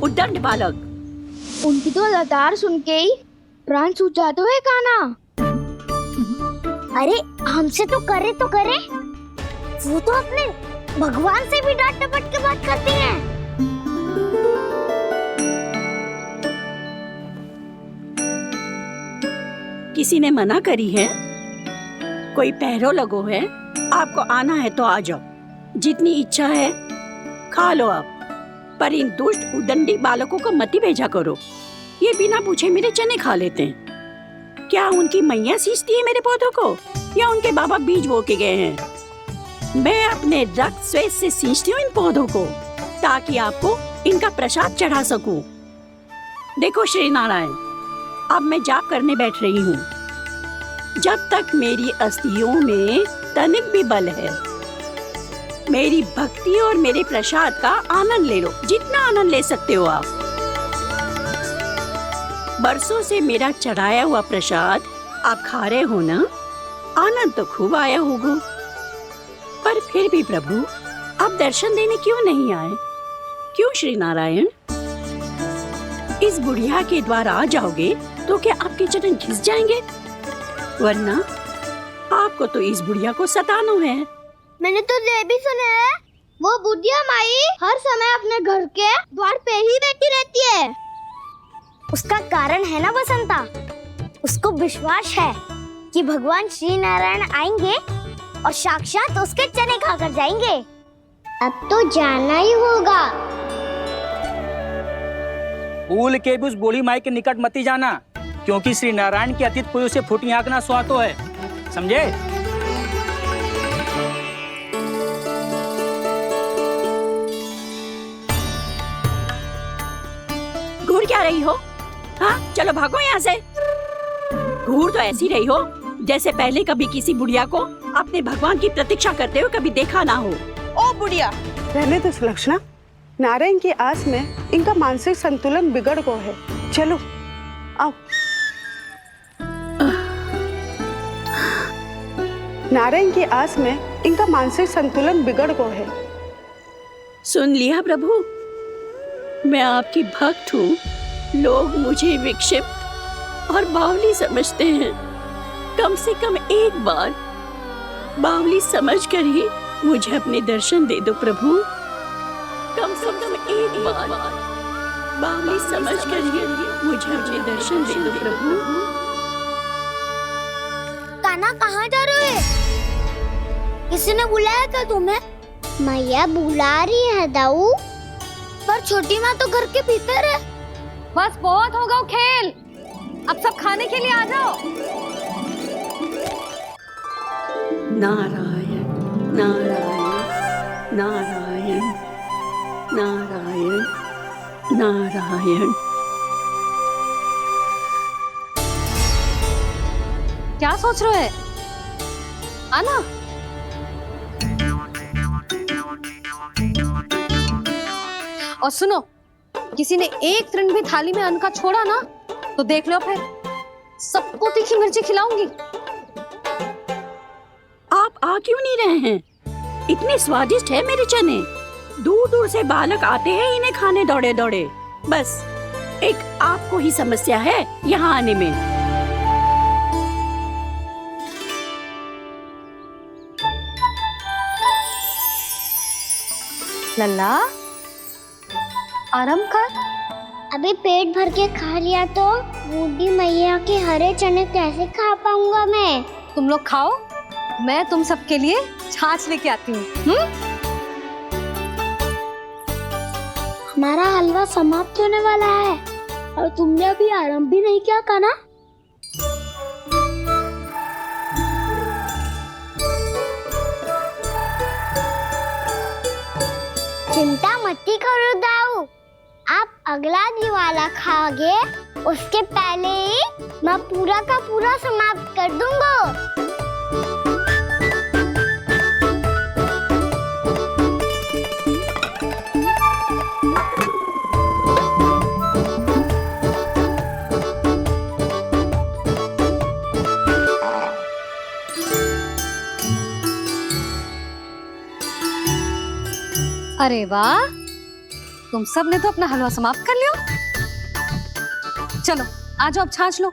उद्दंड बालक। उनकी तो लतार सुन के ही प्राण सूझ जाते हुए कान्हा। अरे हमसे तो करे, वो तो अपने भगवान से भी डांट डपट के बात करती हैं। किसी ने मना करी है? कोई पहरो लगो है? आपको आना है तो आ जाओ, जितनी इच्छा है खा लो आप, पर इन दुष्ट उदंडी बालकों को मत ही भेजा करो। ये बिना पूछे मेरे चने खा लेते हैं। क्या उनकी मैया सींचती है मेरे पौधों को, या उनके बाबा बीज बो के गए हैं? मैं अपने रक्त स्वेद से सींचती हूँ इन पौधों को, ताकि आपको इनका प्रसाद चढ़ा सकूं। देखो श्री नारायण, अब मैं जाप करने बैठ रही हूँ। जब तक मेरी अस्थियों में तनिक भी बल है, मेरी भक्ति और मेरे प्रसाद का आनंद ले लो, जितना आनंद ले सकते हो आप। बरसों से मेरा चढ़ाया हुआ प्रसाद आप खा रहे हो ना, आनंद तो खूब आया होगा। पर फिर भी प्रभु, आप दर्शन देने क्यों नहीं आए? क्यों श्री नारायण? इस बुढ़िया के द्वार आ जाओगे तो क्या आपके चरण घिस जाएंगे? वरना आपको तो इस बुढ़िया को सताना है। मैंने तो ये भी सुना है, वो बुढ़िया माई हर समय अपने घर के द्वार पे ही बैठी रहती है। उसका कारण है ना बसंता, उसको विश्वास है कि भगवान श्री नारायण आएंगे और साक्षात उसके चने खाकर जाएंगे। अब तो जाना ही होगा। भूल के भी उस बूढ़ी माई के निकट मत ही जाना, क्योंकि श्री नारायण की अतीत पुरुष से फूटी आंख ना स्वातो है, समझे? घूर क्या रही हो? हाँ, चलो भागो यहाँ से। घूर तो ऐसी रही हो जैसे पहले कभी किसी बुढ़िया को अपने भगवान की प्रतीक्षा करते हुए कभी देखा ना हो। ओ बुढ़िया, रहने तो सुलक्षणा, नारायण की आस में इनका मानसिक संतुलन बिगड़ गया है। चलो आओ। नारायण की आस में इनका मानसिक संतुलन बिगड़ गया है। सुन लिया प्रभु, मैं आपकी भक्त हूँ। लोग मुझे विक्षिप्त और बावली समझते हैं। कम से कम एक बार बावली समझकर ही मुझे अपने दर्शन दे दो प्रभु। कम से कम एक बार बावली समझकर ही मुझे अपने दर्शन दे दो प्रभु। कान्हा कहाँ जा रहे हो? किसी ने बुलाया क्या तुम्हें? मैया बुला रही है दाऊ। पर छोटी माँ तो घर के भीतर है। बस बहुत होगा वो खेल, अब सब खाने के लिए आ जाओ। नारायण नारायण नारायण नारायण नारायण। क्या सोच रहे हैं? आना। और सुनो, किसी ने एक तृण भी थाली में अन्न का छोड़ा ना, तो देख लो फिर सबको तीखी मिर्ची खिलाऊंगी। आप आ क्यों नहीं रहे हैं? इतने स्वादिष्ट है मेरे चने। दूर दूर से बालक आते हैं इन्हें खाने दौड़े दौड़े। बस एक आपको ही समस्या है यहाँ आने में। लल्ला, आराम कर। अभी पेट भर के खा लिया तो बूढ़ी मैया के हरे चने कैसे खा पाऊंगा मैं? तुम लोग खाओ, मैं तुम सबके लिए छाछ लेके आती हूँ। हमारा हलवा समाप्त होने वाला है और तुमने अभी आराम भी नहीं किया कान्हा। चिंता मती करो दाऊ, आप अगला दिवाला खाओगे उसके पहले ही मैं पूरा का पूरा समाप्त कर दूंगा। अरे वाह, तुम सब ने तो अपना हलवा समाप्त कर लिया। चलो आ जाओ, अब छाछ लो।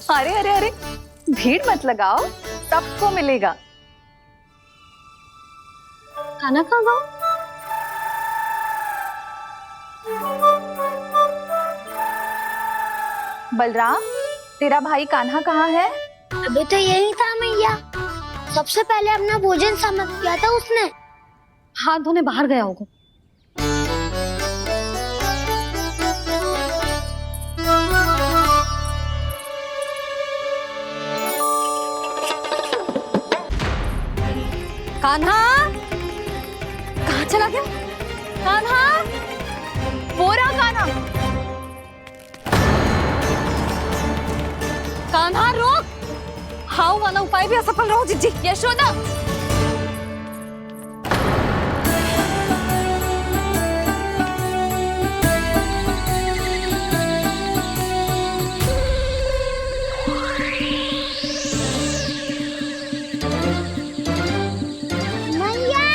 अरे अरे अरे, भीड़ मत लगाओ, सबको मिलेगा। खाना खा गो। बलराम, तेरा भाई कान्हा कहाँ है? अभी तो यही था मैया, सबसे पहले अपना भोजन समाप्त किया था उसने। हाथ धोने बाहर गया होगा। कान्हा कहाँ चला गया? कान्हा, वो रहा कान्हा। कान्हा रोक, हाउ वाला उपाय भी असफल रहो जिज्जी। यशोदा, मैया,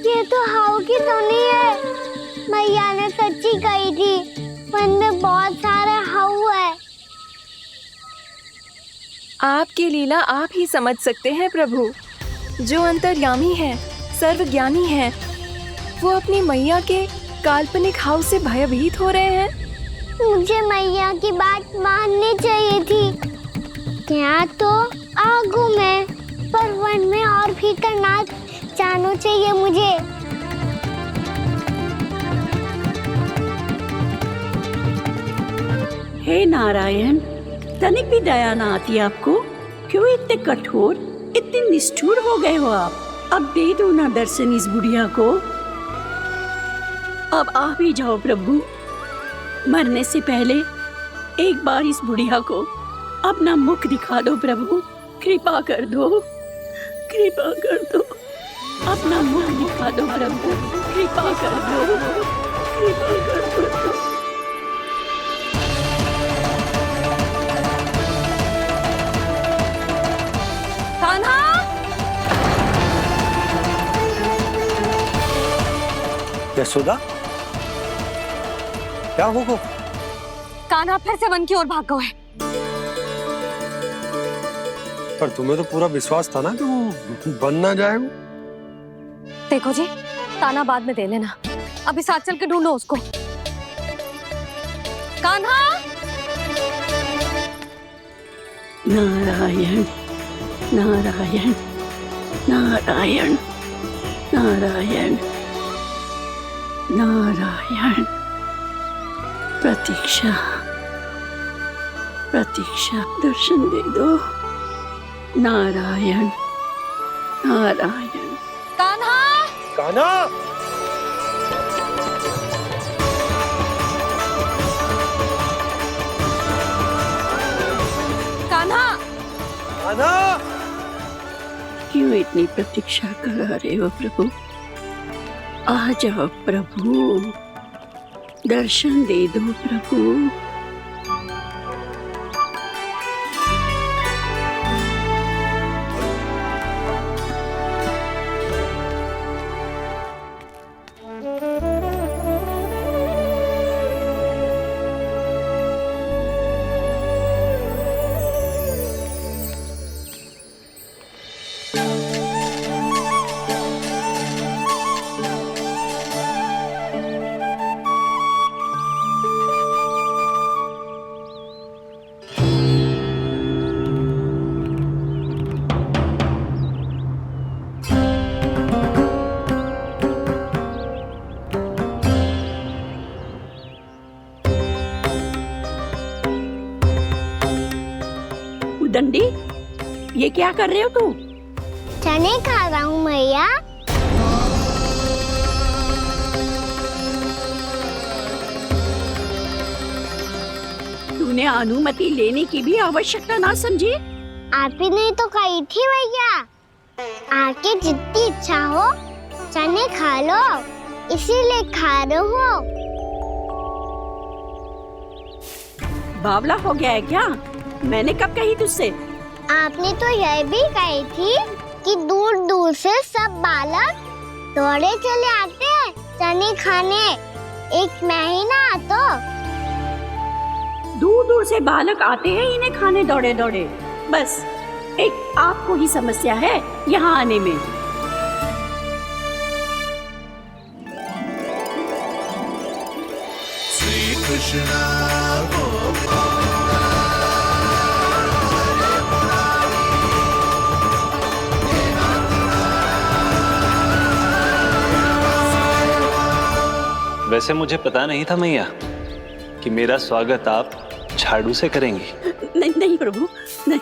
ये तो हाउ की धुनी है। मैया ने सच्ची कही थी, वन में बहुत सारे हाउ है। आपकी लीला आप ही समझ सकते हैं प्रभु। जो अंतर्यामी है, सर्वज्ञानी है, वो अपनी मैया के काल्पनिक हाव से भयभीत हो रहे हैं। मुझे मैया की बात माननी चाहिए थी। क्या तो आगू में, पर वन में और भीतर ना जानो चाहिए मुझे। हे नारायण, तनिक भी दया ना आती आपको? क्यों इतने कठोर, इतने निष्ठुर हो गए हो आप? अब दे दो ना दर्शन इस बुढ़िया को। अब आ भी जाओ प्रभु, मरने से पहले एक बार इस बुढ़िया को अपना मुख दिखा दो प्रभु। कृपा कर दो, कृपा कर दो, अपना मुख दिखा दो प्रभु। कृपा कर दो, कृपा कर दो। कान्हा, यशोदा, क्या होगा? कान्हा फिर से वन की ओर भाग गए। पर तुम्हें तो पूरा विश्वास था ना कि वो बन ना जाए। वो देखो जी, ताना बाद में दे लेना, अभी साथ चल के ढूंढो उसको। कान्हा, नारायण नारायण नारायण नारायण नारायण। प्रतीक्षा प्रतीक्षा, दर्शन दे दो। नारायण नारायण। कान्हा, कान्हा, कान्हा, कान्हा, क्यों इतनी प्रतीक्षा करा रहे हो प्रभु? आ जाओ प्रभु, दर्शन दे दो प्रभु। ये क्या कर रहे हो तू? चने खा रहा हूँ मैया। तूने अनुमति लेने की भी आवश्यकता ना समझी? आप ही नहीं तो कही थी भैया, आके जितनी इच्छा हो चने खा लो, इसीलिए खा रहे हो। बावला हो गया है क्या? मैंने कब कही तुझसे? आपने तो यह भी कही थी कि दूर दूर से सब बालक दौड़े चले आते हैं चने खाने, एक महीना तो दूर दूर से बालक आते हैं इन्हें खाने दौड़े दौड़े। बस एक आपको ही समस्या है यहाँ आने में। श्री कृष्ण वैसे मुझे पता नहीं था मैया कि मेरा स्वागत आप झाड़ू से करेंगी। नहीं नहीं प्रभु, नहीं।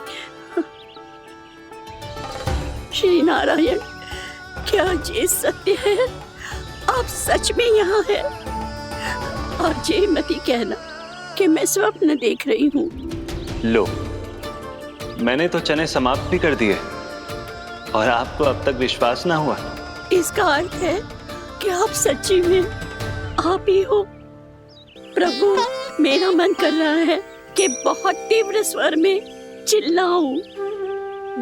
श्री नारायण, क्या ये सत्य है? आप सच में यहाँ हैं? और ये मत ही कहना कि मैं स्वप्न देख रही हूँ। लो, मैंने तो चने समाप्त भी कर दिए और आपको अब तक विश्वास ना हुआ। इसका अर्थ है कि आप सच्ची में आप ही हो। प्रभु, मेरा मन कर रहा है कि बहुत तीव्र स्वर में चिल्लाऊं।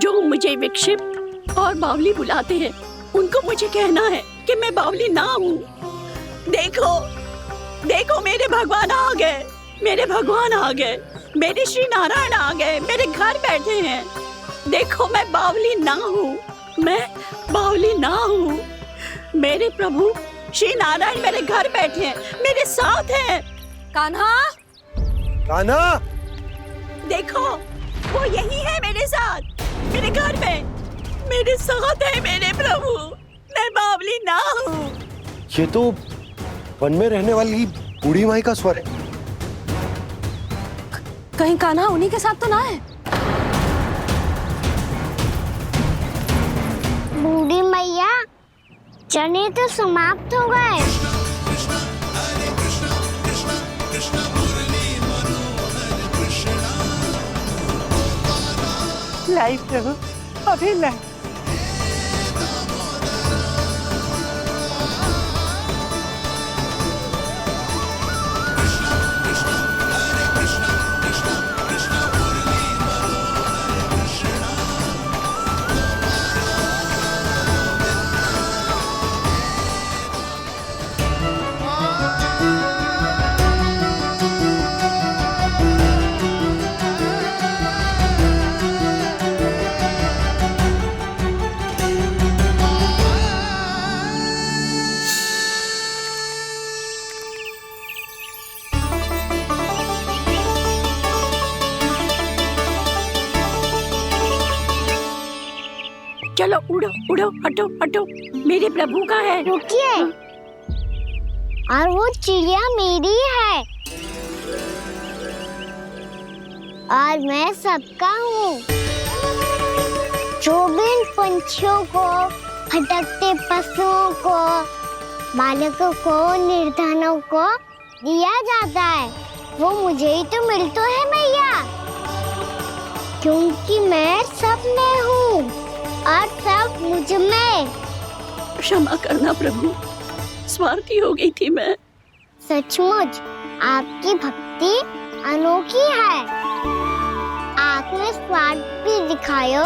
जो मुझे विक्षिप्त और बावली बुलाते हैं उनको मुझे कहना है कि मैं बावली ना हूँ। देखो देखो, मेरे भगवान आ गए, मेरे भगवान आ गए, मेरे श्री नारायण आ गए, मेरे घर बैठे हैं। देखो, मैं बावली ना हूँ, मैं बावली ना हूँ। मेरे प्रभु श्री नारायण मेरे घर बैठे हैं, मेरे साथ हैं। कान्हा, कान्हा, देखो वो यही है मेरे साथ, मेरे घर में मेरे साथ है मेरे प्रभु। मैं बावली ना हूँ। ये तो वन में रहने वाली बूढ़ी माई का स्वर है। कहीं कान्हा उन्हीं के साथ तो ना है? बूढ़ी मैया, चने तो समाप्त हो गए। लाई प्रभु, अभी लाई। चलो उड़ो उड़ो, हटो हटो, मेरे प्रभु का है। रुकिए, और वो चिड़िया मेरी है और मैं सबका हूँ। जो भी इन पंछियों को, भटकते पशुओं को, बालकों को, निर्धनों को दिया जाता है, वो मुझे ही तो मिलता है मैया, क्योंकि मैं सब में हूँ और सब मुझ में। क्षमा करना प्रभु, स्वार्थी हो गई थी मैं। सचमुच आपकी भक्ति अनोखी है। आपने स्वार्थ भी दिखायो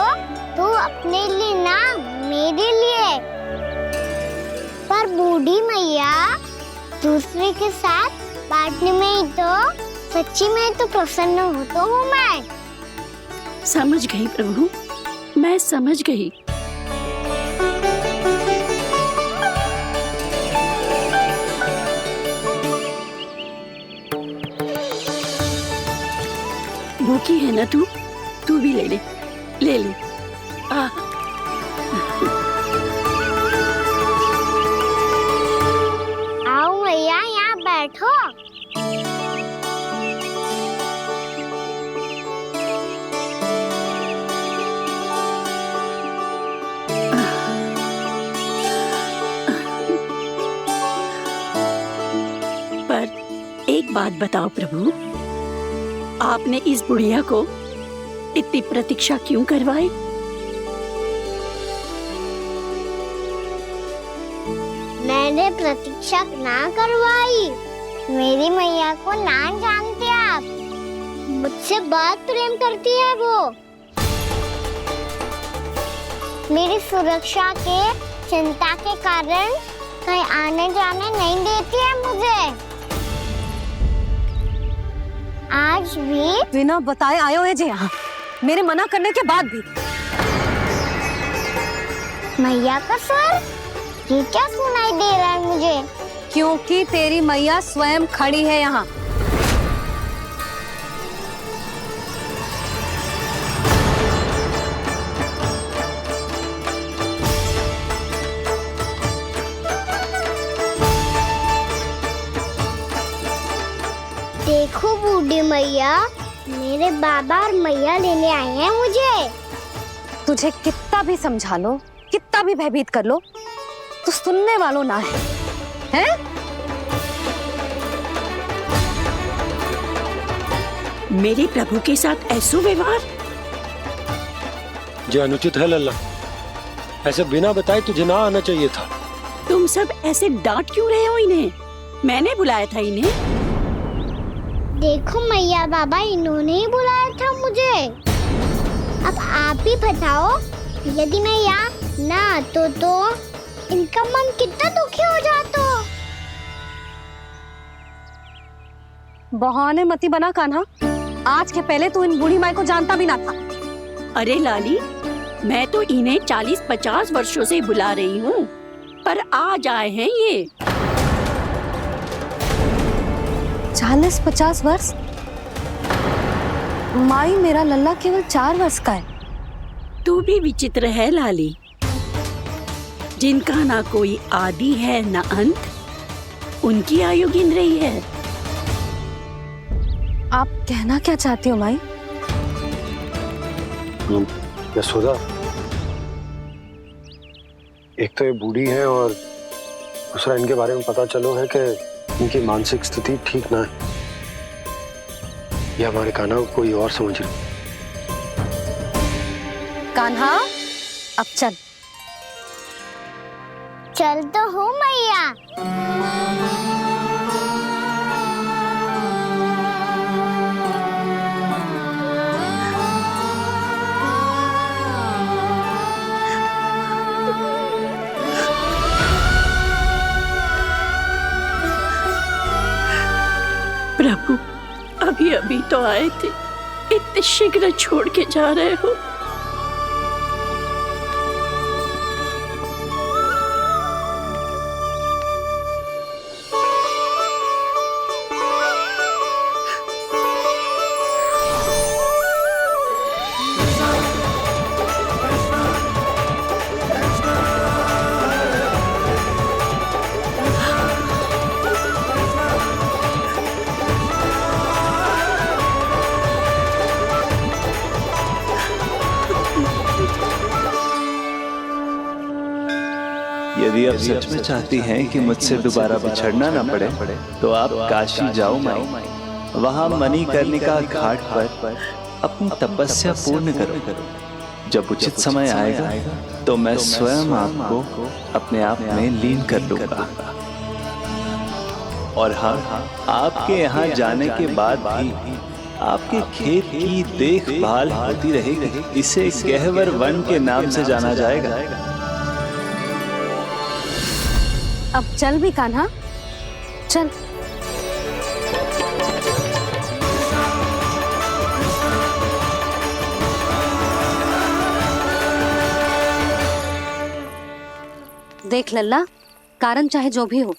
तो अपने लिए ना, मेरे लिए। पर बूढ़ी मैया, दूसरे के साथ बांटने में ही तो सच्ची में तो प्रसन्न होता हूँ मैं। समझ गई प्रभु, मैं समझ गई। भूखी है ना तू? तू भी ले ले, ले ले। आओ भैया, यहाँ बैठो। बात बताओ प्रभु, आपने इस बुढ़िया को इतनी प्रतीक्षा क्यों करवाई? मैंने प्रतीक्षा ना करवाई। मेरी मैया को ना जानते आप, मुझसे बहुत प्रेम करती है वो। मेरी सुरक्षा के चिंता के कारण कहीं आने जाने नहीं देती है मुझे। आज भी बिना बताए आए हुए जी यहाँ, मेरे मना करने के बाद भी। मैया का स्वर, ये क्या सुनाई दे रहा है मुझे? क्योंकि तेरी मैया स्वयं खड़ी है यहाँ। देखो बूढ़ी मैया, मेरे बाबा और मैया लेने आए हैं मुझे। तुझे कितना भी समझा लो, कितना भी भयभीत कर लो, तू सुनने वालों ना है, हैं? मेरे प्रभु के साथ ऐसा व्यवहार जो अनुचित है लल्ला। ऐसे बिना बताए तुझे ना आना चाहिए था। तुम सब ऐसे डांट क्यों रहे हो इन्हें? मैंने बुलाया था इन्हें। देखो मैया बाबा, इन्होंने ही बुलाया था मुझे। अब आप ही बताओ, यदि मैं यहाँ ना आतो तो इनका मन कितना दुखी हो जाता। बहाने मती बना कान्हा, आज के पहले तू इन बूढ़ी माई को जानता भी ना था। अरे लाली, मैं तो इन्हें 40-50 वर्षों से बुला रही हूँ, पर आज आए हैं ये। 40-50 वर्ष? माई, मेरा लल्ला केवल 4 वर्ष का है। तू भी विचित्र है लाली, जिनका ना कोई आदि है ना अंत, उनकी आयु गिन रही है। आप कहना क्या चाहती हो माई? यशोदा, एक तो ये बूढ़ी है और दूसरा इनके बारे में पता चलो है कि इनकी मानसिक स्थिति ठीक ना है। ये हमारे कान्हा को कोई और समझ रही। कान्हा, अब चल। चल तो हूँ मैया। प्रभु, अभी अभी तो आए थे, इतने शीघ्र छोड़ के जा रहे हो? यदि आप सच में चाहती हैं कि मुझसे दोबारा बिछड़ना ना पड़े तो आप काशी जाओ माई। वहां मणिकर्णिका घाट पर अपनी तपस्या पूर्ण करो। जब उचित समय आएगा तो मैं स्वयं आपको अपने आप में लीन कर लूंगा। और हाँ, आपके यहाँ जाने के बाद भी आपके खेत की देखभाल होती रहेगी। इसे गहवर वन के नाम से जाना जाएगा। अब चल भी कान्हा, चल। देख लल्ला, कारण चाहे जो भी हो,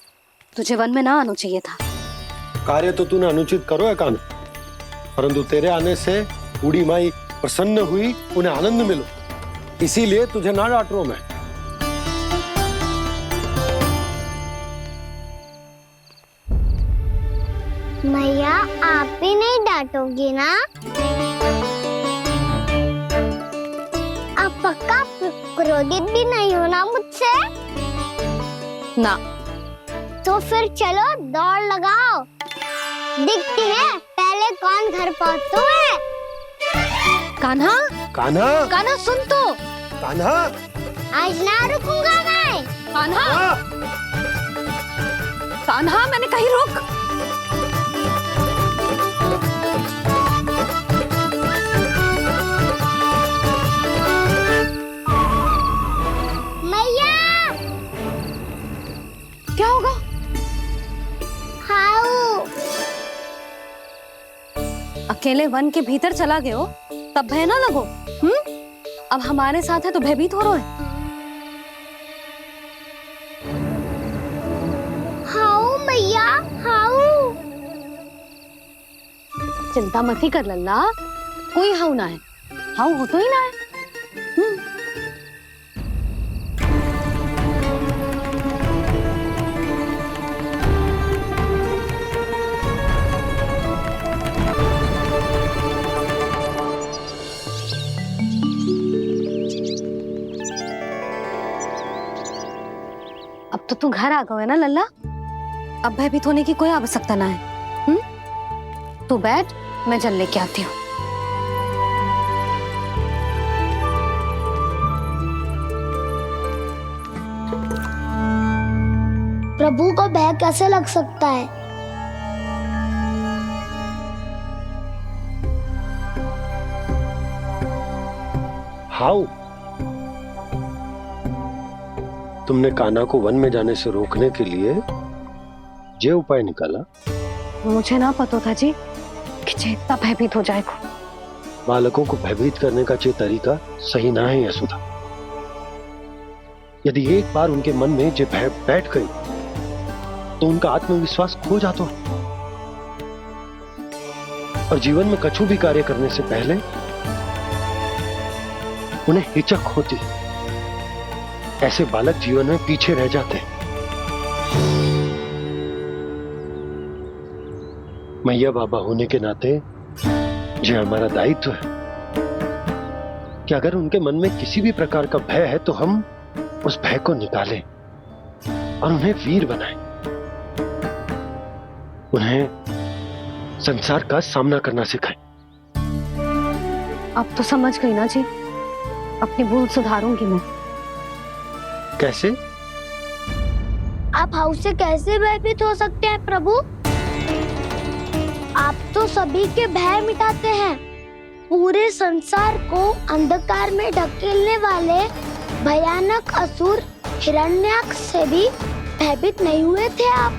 तुझे वन में ना आना चाहिए था। कार्य तो तूने अनुचित करो है कान्हा, परंतु तेरे आने से बूढ़ी माई प्रसन्न हुई, उन्हें आनंद मिलो, इसीलिए तुझे ना डांट रहा हूं मैं। मैया, आप ही नहीं डांटोगी ना? आप पक्का क्रोधित भी नहीं हो ना मुझसे? ना। तो फिर चलो दौड़ लगाओ। दिखती है, पहले कौन घर पहुंचता है? कान्हा, कान्हा, कान्हा सुन तो। कान्हा, आज ना रुकूंगा मैं। कान्हा, कान्हा, मैंने कहीं रुक। मैया, क्या होगा? हाउ अकेले वन के भीतर चला गए हो तब भय ना लगो। अब हमारे साथ है तो भयभीत हो रहे हो। हाउ मैया, हाउ। चिंता मत ही कर लल्ला, कोई हाउ ना है। हाउ हो तो ही ना है। अब तो तू घर आ गया है ना लल्ला, अब भयभीत होने की कोई आवश्यकता ना है। तू बैठ, मैं जल लेके आती हूँ। प्रभु को भय कैसे लग सकता है? हाउ? तुमने कान्हा को वन में जाने से रोकने के लिए ये उपाय निकाला? मुझे ना पता था जी कि जे इतना भयभीत हो जाएगा। बालकों को भयभीत करने का ये तरीका सही ना है यशोदा। यदि एक बार उनके मन में ये भय बैठ गई तो उनका आत्मविश्वास खो जाता है और जीवन में कछु भी कार्य करने से पहले उन्हें हिचक होती। ऐसे बालक जीवन में पीछे रह जाते हैं। मैया बाबा होने के नाते यह हमारा दायित्व है कि अगर उनके मन में किसी भी प्रकार का भय है तो हम उस भय को निकालें और उन्हें वीर बनाएं। उन्हें संसार का सामना करना सिखाएं। अब तो समझ गई ना जी, अपनी भूल सुधारूंगी मैं। कैसे? आप हाउ से कैसे भयभीत हो सकते हैं प्रभु? आप तो सभी के भय मिटाते हैं। पूरे संसार को अंधकार में ढकेलने वाले भयानक असुर हिरण्याक्ष से भी भयभीत नहीं हुए थे आप।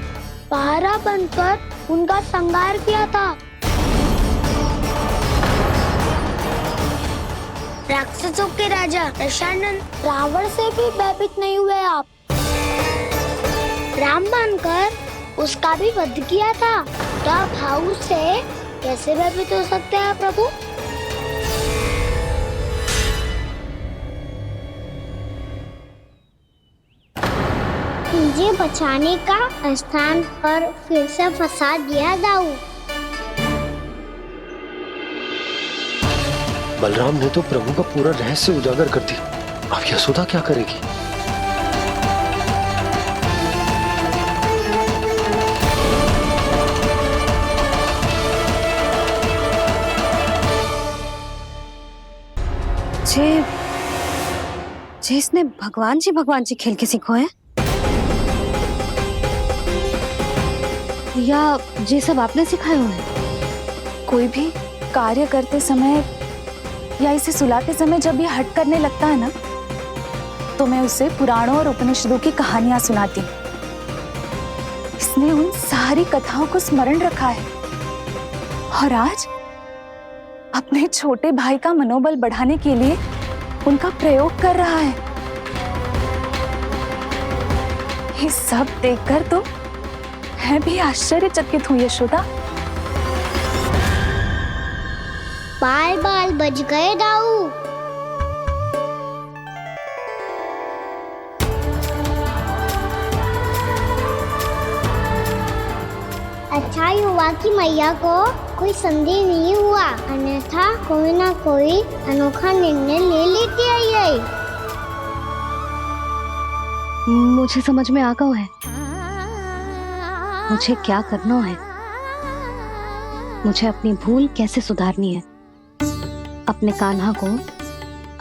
पहरा बनकर उनका संहार किया था। राक्षसों के राजा दशानन रावण से भी भयभीत नहीं हुए आप। राम बनकर उसका भी वध किया था। तो आप हाउ से कैसे भयभीत हो सकते हैं प्रभु? मुझे बचाने का स्थान पर फिर से फंसा दिया दाऊ। बलराम ने तो प्रभु का पूरा रहस्य उजागर कर दिया। अब यशोदा क्या करेगी? जे इसने भगवान जी खेल के सीखो है, या ये सब आपने सिखाए हुए हैं? कोई भी कार्य करते समय या इसे सुलाते समय जब ये हट करने लगता है ना, तो मैं उसे पुराणों और उपनिषदों की कहानियां सुनाती हूँ। इसने उन सारी कथाओं को स्मरण रखा है और आज अपने छोटे भाई का मनोबल बढ़ाने के लिए उनका प्रयोग कर रहा है। ये सब देखकर तो मैं भी आश्चर्यचकित हूँ यशोदा। बाल बच गए दाऊ। अच्छा ही हुआ कि मैया को कोई संदेह नहीं हुआ, अन्यथा कोई ना कोई अनोखा निर्णय ले लेती है। मुझे समझ में आ गया है मुझे क्या करना है। मुझे अपनी भूल कैसे सुधारनी है, अपने कान्हा को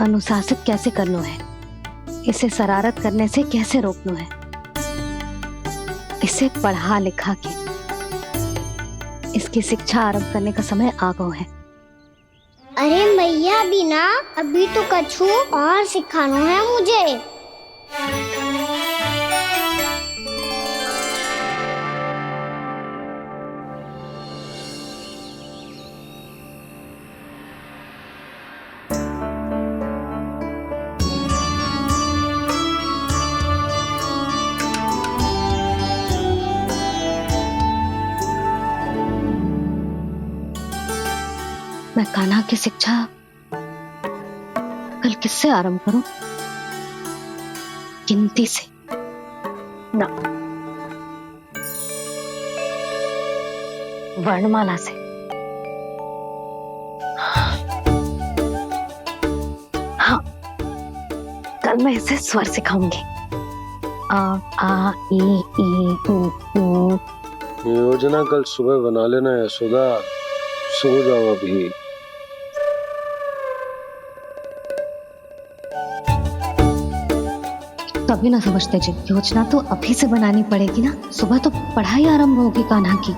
अनुशासित कैसे करना है, इसे शरारत करने से कैसे रोकना है, इसे पढ़ा लिखा के इसकी शिक्षा आरंभ करने का समय आ गया है। अरे मैया बिना, अभी तो कछु और सिखाना है मुझे। मैं कान्हा की शिक्षा कल किससे आरंभ करूं? गिनती से ना, वर्णमाला से। हाँ, कल मैं इसे स्वर सिखाऊंगी। आ आ ई ई उ। योजना कल सुबह बना लेना यशोदा, सो जाओ अभी। कभी ना समझते जी, योजना तो अभी से बनानी पड़ेगी ना, सुबह तो पढ़ाई आरंभ होगी कान्हा की।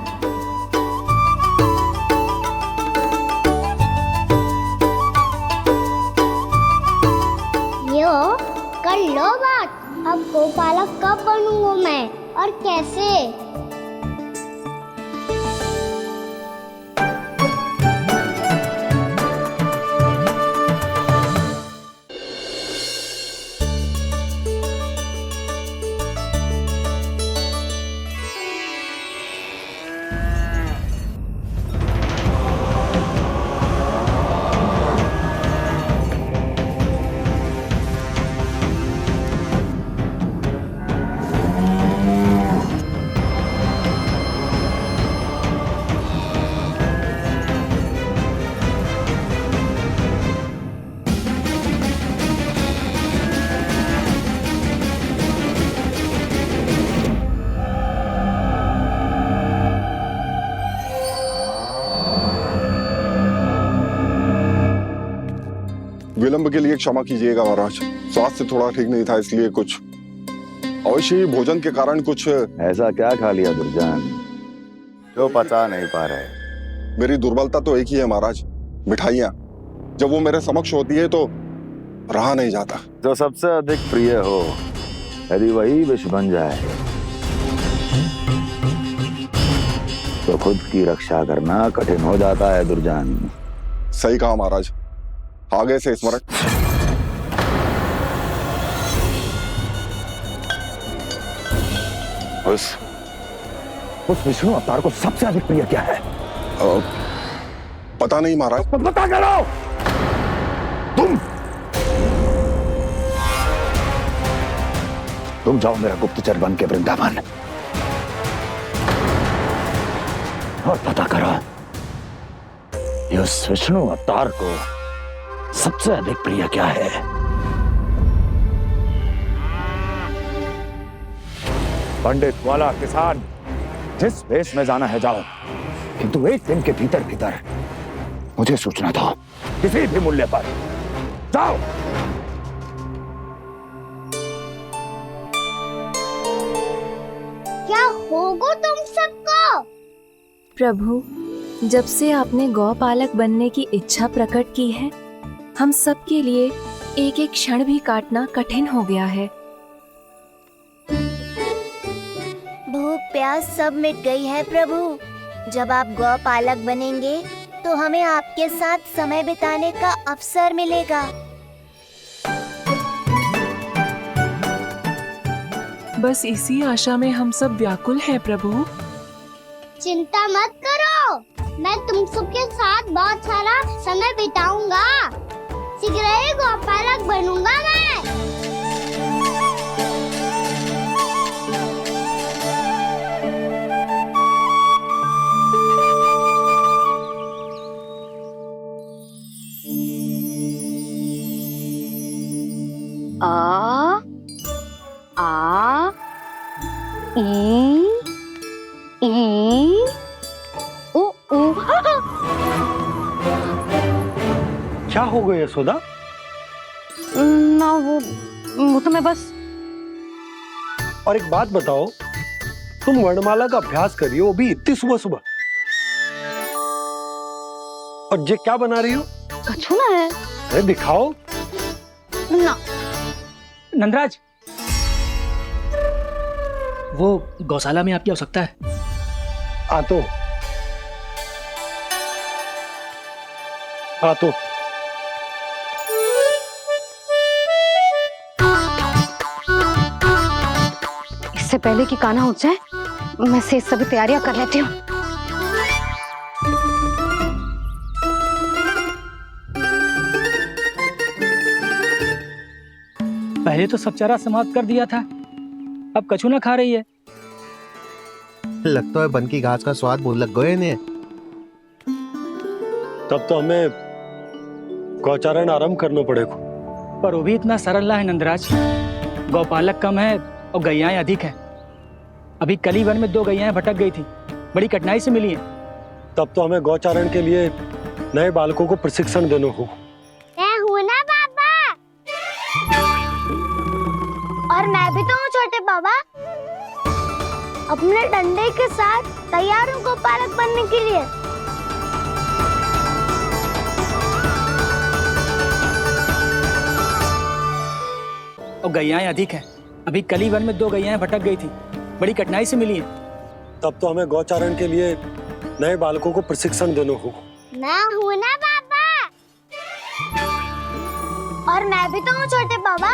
यो कर लो बात, अब गोपालक कब बनूंगा मैं और कैसे? विलंब के लिए क्षमा कीजिएगा महाराज, स्वास्थ्य थोड़ा ठीक नहीं था, इसलिए कुछ अवश्य ही भोजन के कारण कुछ। ऐसा क्या खा लिया दुर्जन जो पता नहीं पा रहे? मेरी दुर्बलता तो एक ही है महाराज, मिठाइयाँ। जब वो मेरे समक्ष होती है तो रहा नहीं जाता। जो सबसे अधिक प्रिय हो, यदि वही विष बन जाए तो खुद की रक्षा करना कठिन हो जाता है दुर्जन। सही कहा महाराज, आगे से स्मरण। उस विष्णु अवतार को सबसे अधिक प्रिय क्या है? पता नहीं महाराज। पता करो। तुम जाओ मेरा गुप्तचर बन के वृंदावन और पता करो उस विष्णु अवतार को सबसे अधिक प्रिय क्या है। पंडित वाला किसान, जिस वेश में जाना है जाओ, किंतु एक दिन के भीतर भीतर मुझे सूचना दो, किसी भी मूल्य पर। जाओ। क्या होगा तुम सबको? प्रभु, जब से आपने गौपालक बनने की इच्छा प्रकट की है, हम सब के लिए एक एक क्षण भी काटना कठिन हो गया है। भूख प्यास सब मिट गई है प्रभु। जब आप गौपालक बनेंगे तो हमें आपके साथ समय बिताने का अवसर मिलेगा। बस इसी आशा में हम सब व्याकुल हैं प्रभु। चिंता मत करो, मैं तुम सबके साथ बहुत सारा समय बिताऊंगा। शीघ्र ही गोपालक बनूंगा मैं। आ आ ई ई उ उ क्या हो गया यशोदा? ना वो तो मैं बस। और एक बात बताओ, तुम वर्णमाला का अभ्यास कर रही हो, वो भी इतनी सुबह सुबह, और ये क्या बना रही हो? कछुआ है। अरे दिखाओ ना। नंदराज, वो गौशाला में आपकी आवश्यकता है। आ तो इससे पहले कि कान्हा उठ जाए, मैं से सभी तैयारियां कर लेती हूँ। पहले तो सब चारा समाप्त कर दिया था, अब कछुआ खा रही है। लगता है बन की घास का स्वाद बहुत लग गए इन्हें। तब तो हमें गौचारण आरंभ करना पड़ेगा। पर वो भी इतना सरल ना है नंदराज। गौपालक कम है और गैयाएं अधिक है। अभी कली वन में 2 गैयाएं भटक गई थी, बड़ी कठिनाई से मिली हैं। तब तो हमें गौचारण के लिए नए बालकों को प्रशिक्षण देना होगा। मैं हूँ ना बाबा। और मैं भी तो हूँ छोटे बाबा। अपने डंडे के साथ तैयार हूँ गौपालक बनने के लिए। और गैयाएं अधिक है। अभी कली वन में 2 गैयाएं भटक गई थी, बड़ी कठिनाई से मिली हैं। तब तो हमें गौचारण के लिए नए बालकों को प्रशिक्षण देना होगा। मैं हूँ ना बाबा। और मैं भी तो हूँ छोटे बाबा।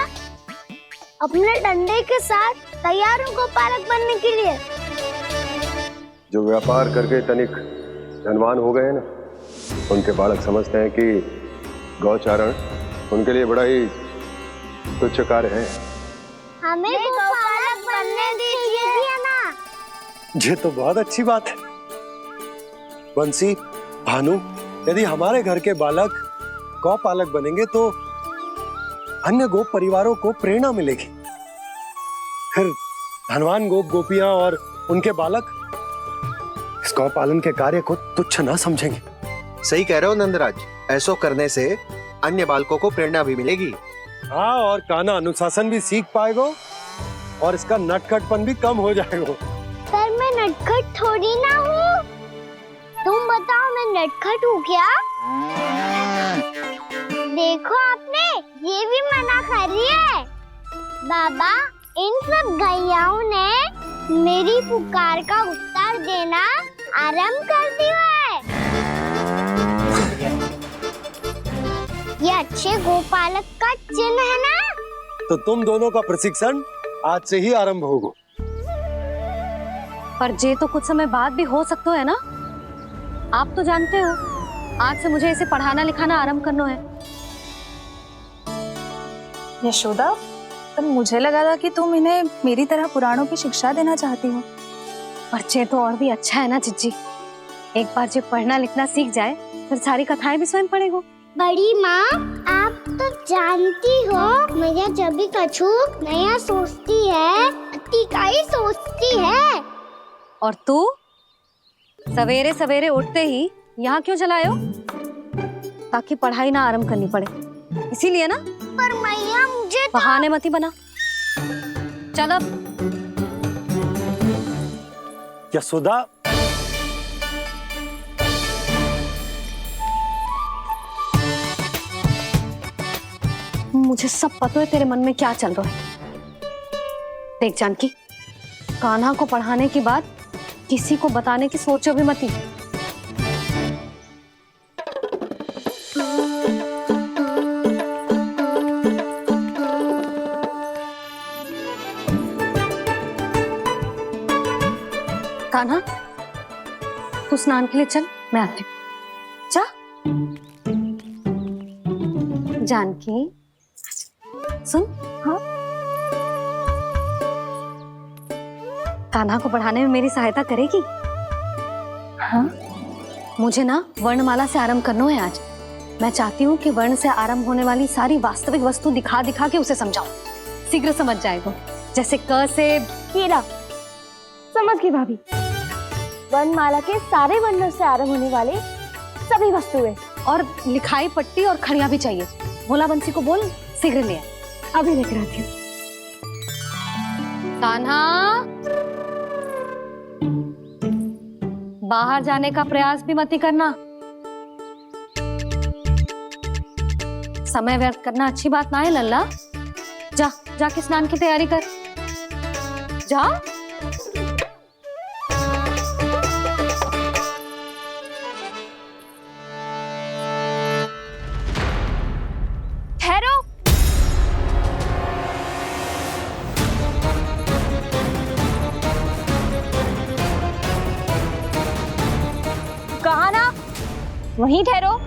अपने डंडे के साथ तैयार हूँ गौपालक बनने के लिए। जो व्यापार करके तनिक धनवान हो गए हैं ना, उनके बालक समझते हैं कि गौचारण उनके लिए बड़ा ही तुच्छ कार्य है। हमें गौपालक बनने दीजिए ना। ये तो बहुत अच्छी बात है। बंसी, भानु, यदि हमारे घर के बालक गौपालक बनेंगे तो अन्य गोप परिवारों को प्रेरणा मिलेगी। फिर धनवान गोप गोपियां और उनके बालक इस गौपालन के कार्य को तुच्छ ना समझेंगे। सही कह रहे हो नंदराज, ऐसा करने से अन्य बालकों को प्रेरणा भी मिलेगी। हाँ, और कान्हा अनुशासन भी सीख पाएगा और इसका नटखटपन भी कम हो जाएगा। पर मैं नटखट थोड़ी ना हूँ। तुम बताओ मैं नटखट हूँ क्या? देखो आपने ये भी मना कर रही है। बाबा, इन सब गैयाओं ने मेरी पुकार का उत्तर देना आरंभ कर दिया है। ये अच्छे गोपालक का चिन्ह है ना? तो तुम दोनों का प्रशिक्षण आज से ही आरंभ होगा। पर जे तो कुछ समय बाद भी हो सकता है ना। आप तो जानते हो, आज से मुझे इसे पढ़ाना लिखाना आरंभ करना है। यशोदा, पर मुझे लगा था कि तुम इन्हें मेरी तरह पुराणों की शिक्षा देना चाहती हो। पर जे तो और भी अच्छा है ना जिज्जी। एक बार जो पढ़ना लिखना सीख जाए फिर सारी कथाएं भी स्वयं पढ़ेगा। बड़ी माँ, आप तो जानती हो मेरा जब भी कछु नया सोचती है, अतिकाई सोचती है। और तू सवेरे सवेरे उठते ही यहाँ क्यों चलाए हो? ताकि पढ़ाई ना आरंभ करनी पड़े, इसीलिए ना। पर मैया मुझे तो... बहाने मती बना। चल अब। यशोदा, मुझे सब पता है तेरे मन में क्या चल रहा है। देख जानकी, कान्हा को पढ़ाने की बात किसी को बताने की सोचो भी मती। कान्हा, तू स्नान के लिए चल, मैं आती हूँ। जा। जानकी, सुन। हाँ? कान्हा को पढ़ाने में मेरी सहायता करेगी? हाँ? मुझे ना वर्णमाला से आरंभ करना है आज। मैं चाहती हूँ कि वर्ण से आरंभ होने वाली सारी वास्तविक वस्तु दिखा दिखा के उसे समझाऊं। शीघ्र समझ जाएगा। जैसे क से हीरा। समझ गई भाभी। वर्णमाला के सारे वर्णों से आरंभ होने वाले सभी वस्तुएं और लिखाई पट्टी और खड़िया भी चाहिए। भोला बंसी को बोल शीघ्र ले आए। अभी लेकर आती हूँ। कान्हा, बाहर जाने का प्रयास भी मत ही करना। समय व्यर्थ करना अच्छी बात ना है लल्ला। जा जाके स्नान की तैयारी कर। जा। ठहरो। कहा ना, वहीं ठहरो।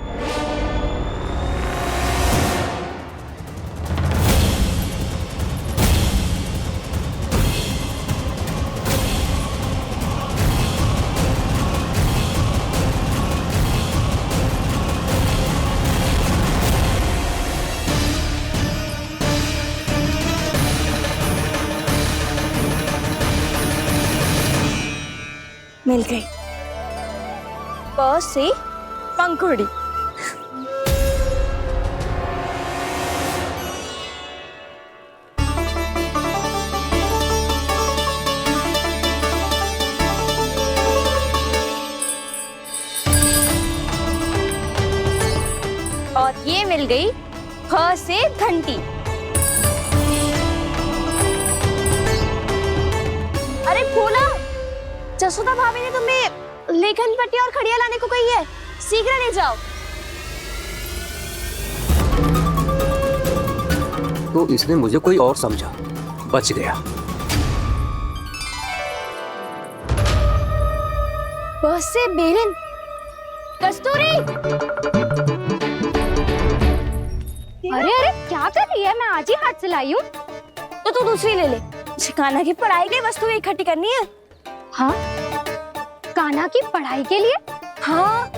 मिल गई। प से पंखुड़ी। और ये मिल गई फ से घंटी। अरे भोला, जसोदा भाभी ने तुम्हें लेखन पट्टी और खड़िया लाने को कही है, शीघ्र ले जाओ। तो इसने मुझे कोई और समझा, बच गया। बस से बेलन। कस्तूरी। अरे अरे क्या कर रही है? मैं आज ही हाथ से लाई हूँ। तो तू दूसरी ले ले। कान्हा की पढ़ाई की वस्तु इकट्ठी करनी है। हाँ, कान्हा की पढ़ाई के लिए? हाँ,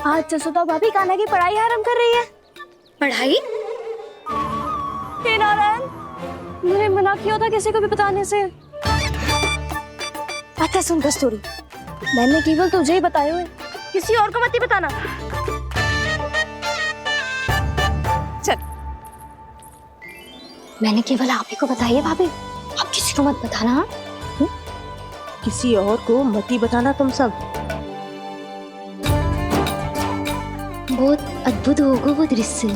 आज जसोदा भाभी कान्हा की पढ़ाई आरंभ कर रही है। पढ़ाई? हे नारायण, मैंने मना किया था किसी को भी बताने से। अच्छा सुन कस्तूरी, मैंने केवल तुझे ही बताए हुए, किसी और को मत ही बताना। चल। मैंने केवल आप ही को बताई है भाभी, आप किसी को मत बताना। किसी और को मत ही बताना तुम सब। बहुत अद्भुत होगा वो दृश्य,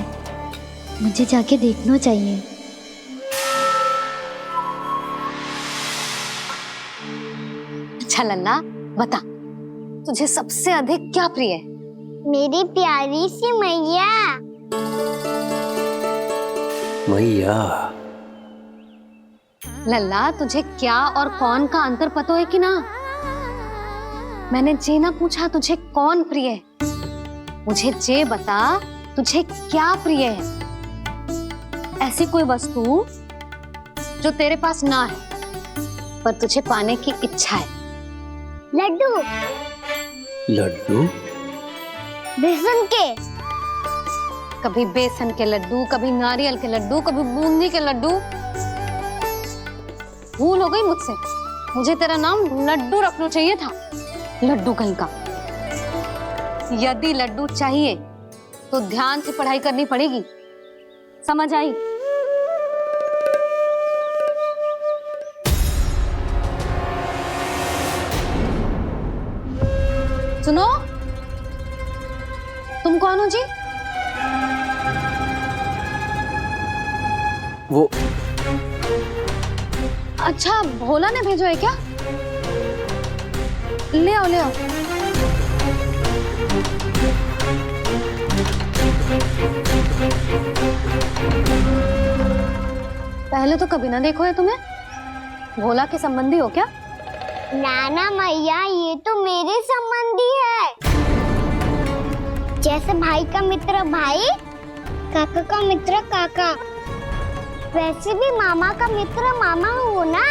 मुझे जाके देखना चाहिए। अच्छा लल्ला, बता तुझे सबसे अधिक क्या प्रिय है? मेरी प्यारी सी मैया। मैया। लल्ला, तुझे क्या और कौन का अंतर पता है कि ना? मैंने जे ना पूछा तुझे कौन प्रिय है, मुझे जे बता तुझे क्या प्रिय है। ऐसी कोई वस्तु जो तेरे पास ना है पर तुझे पाने की इच्छा है। लड्डू। लड्डू? बेसन के। कभी बेसन के लड्डू, कभी नारियल के लड्डू, कभी बूंदी के लड्डू। भूल हो गई मुझसे, मुझे तेरा नाम लड्डू रखना चाहिए था। लड्डू कहीं का। यदि लड्डू चाहिए तो ध्यान से पढ़ाई करनी पड़ेगी, समझ आई? सुनो, तुम कौन हो जी? वो अच्छा, भोला ने भेजो है क्या? ले आओ ले आओ। पहले तो कभी ना देखो है तुम्हें। भोला के संबंधी हो क्या? नाना मैया, ये तो मेरे संबंधी है। जैसे भाई का मित्र भाई, काका का मित्र काका, वैसे भी मामा का मित्र मामा हो ना।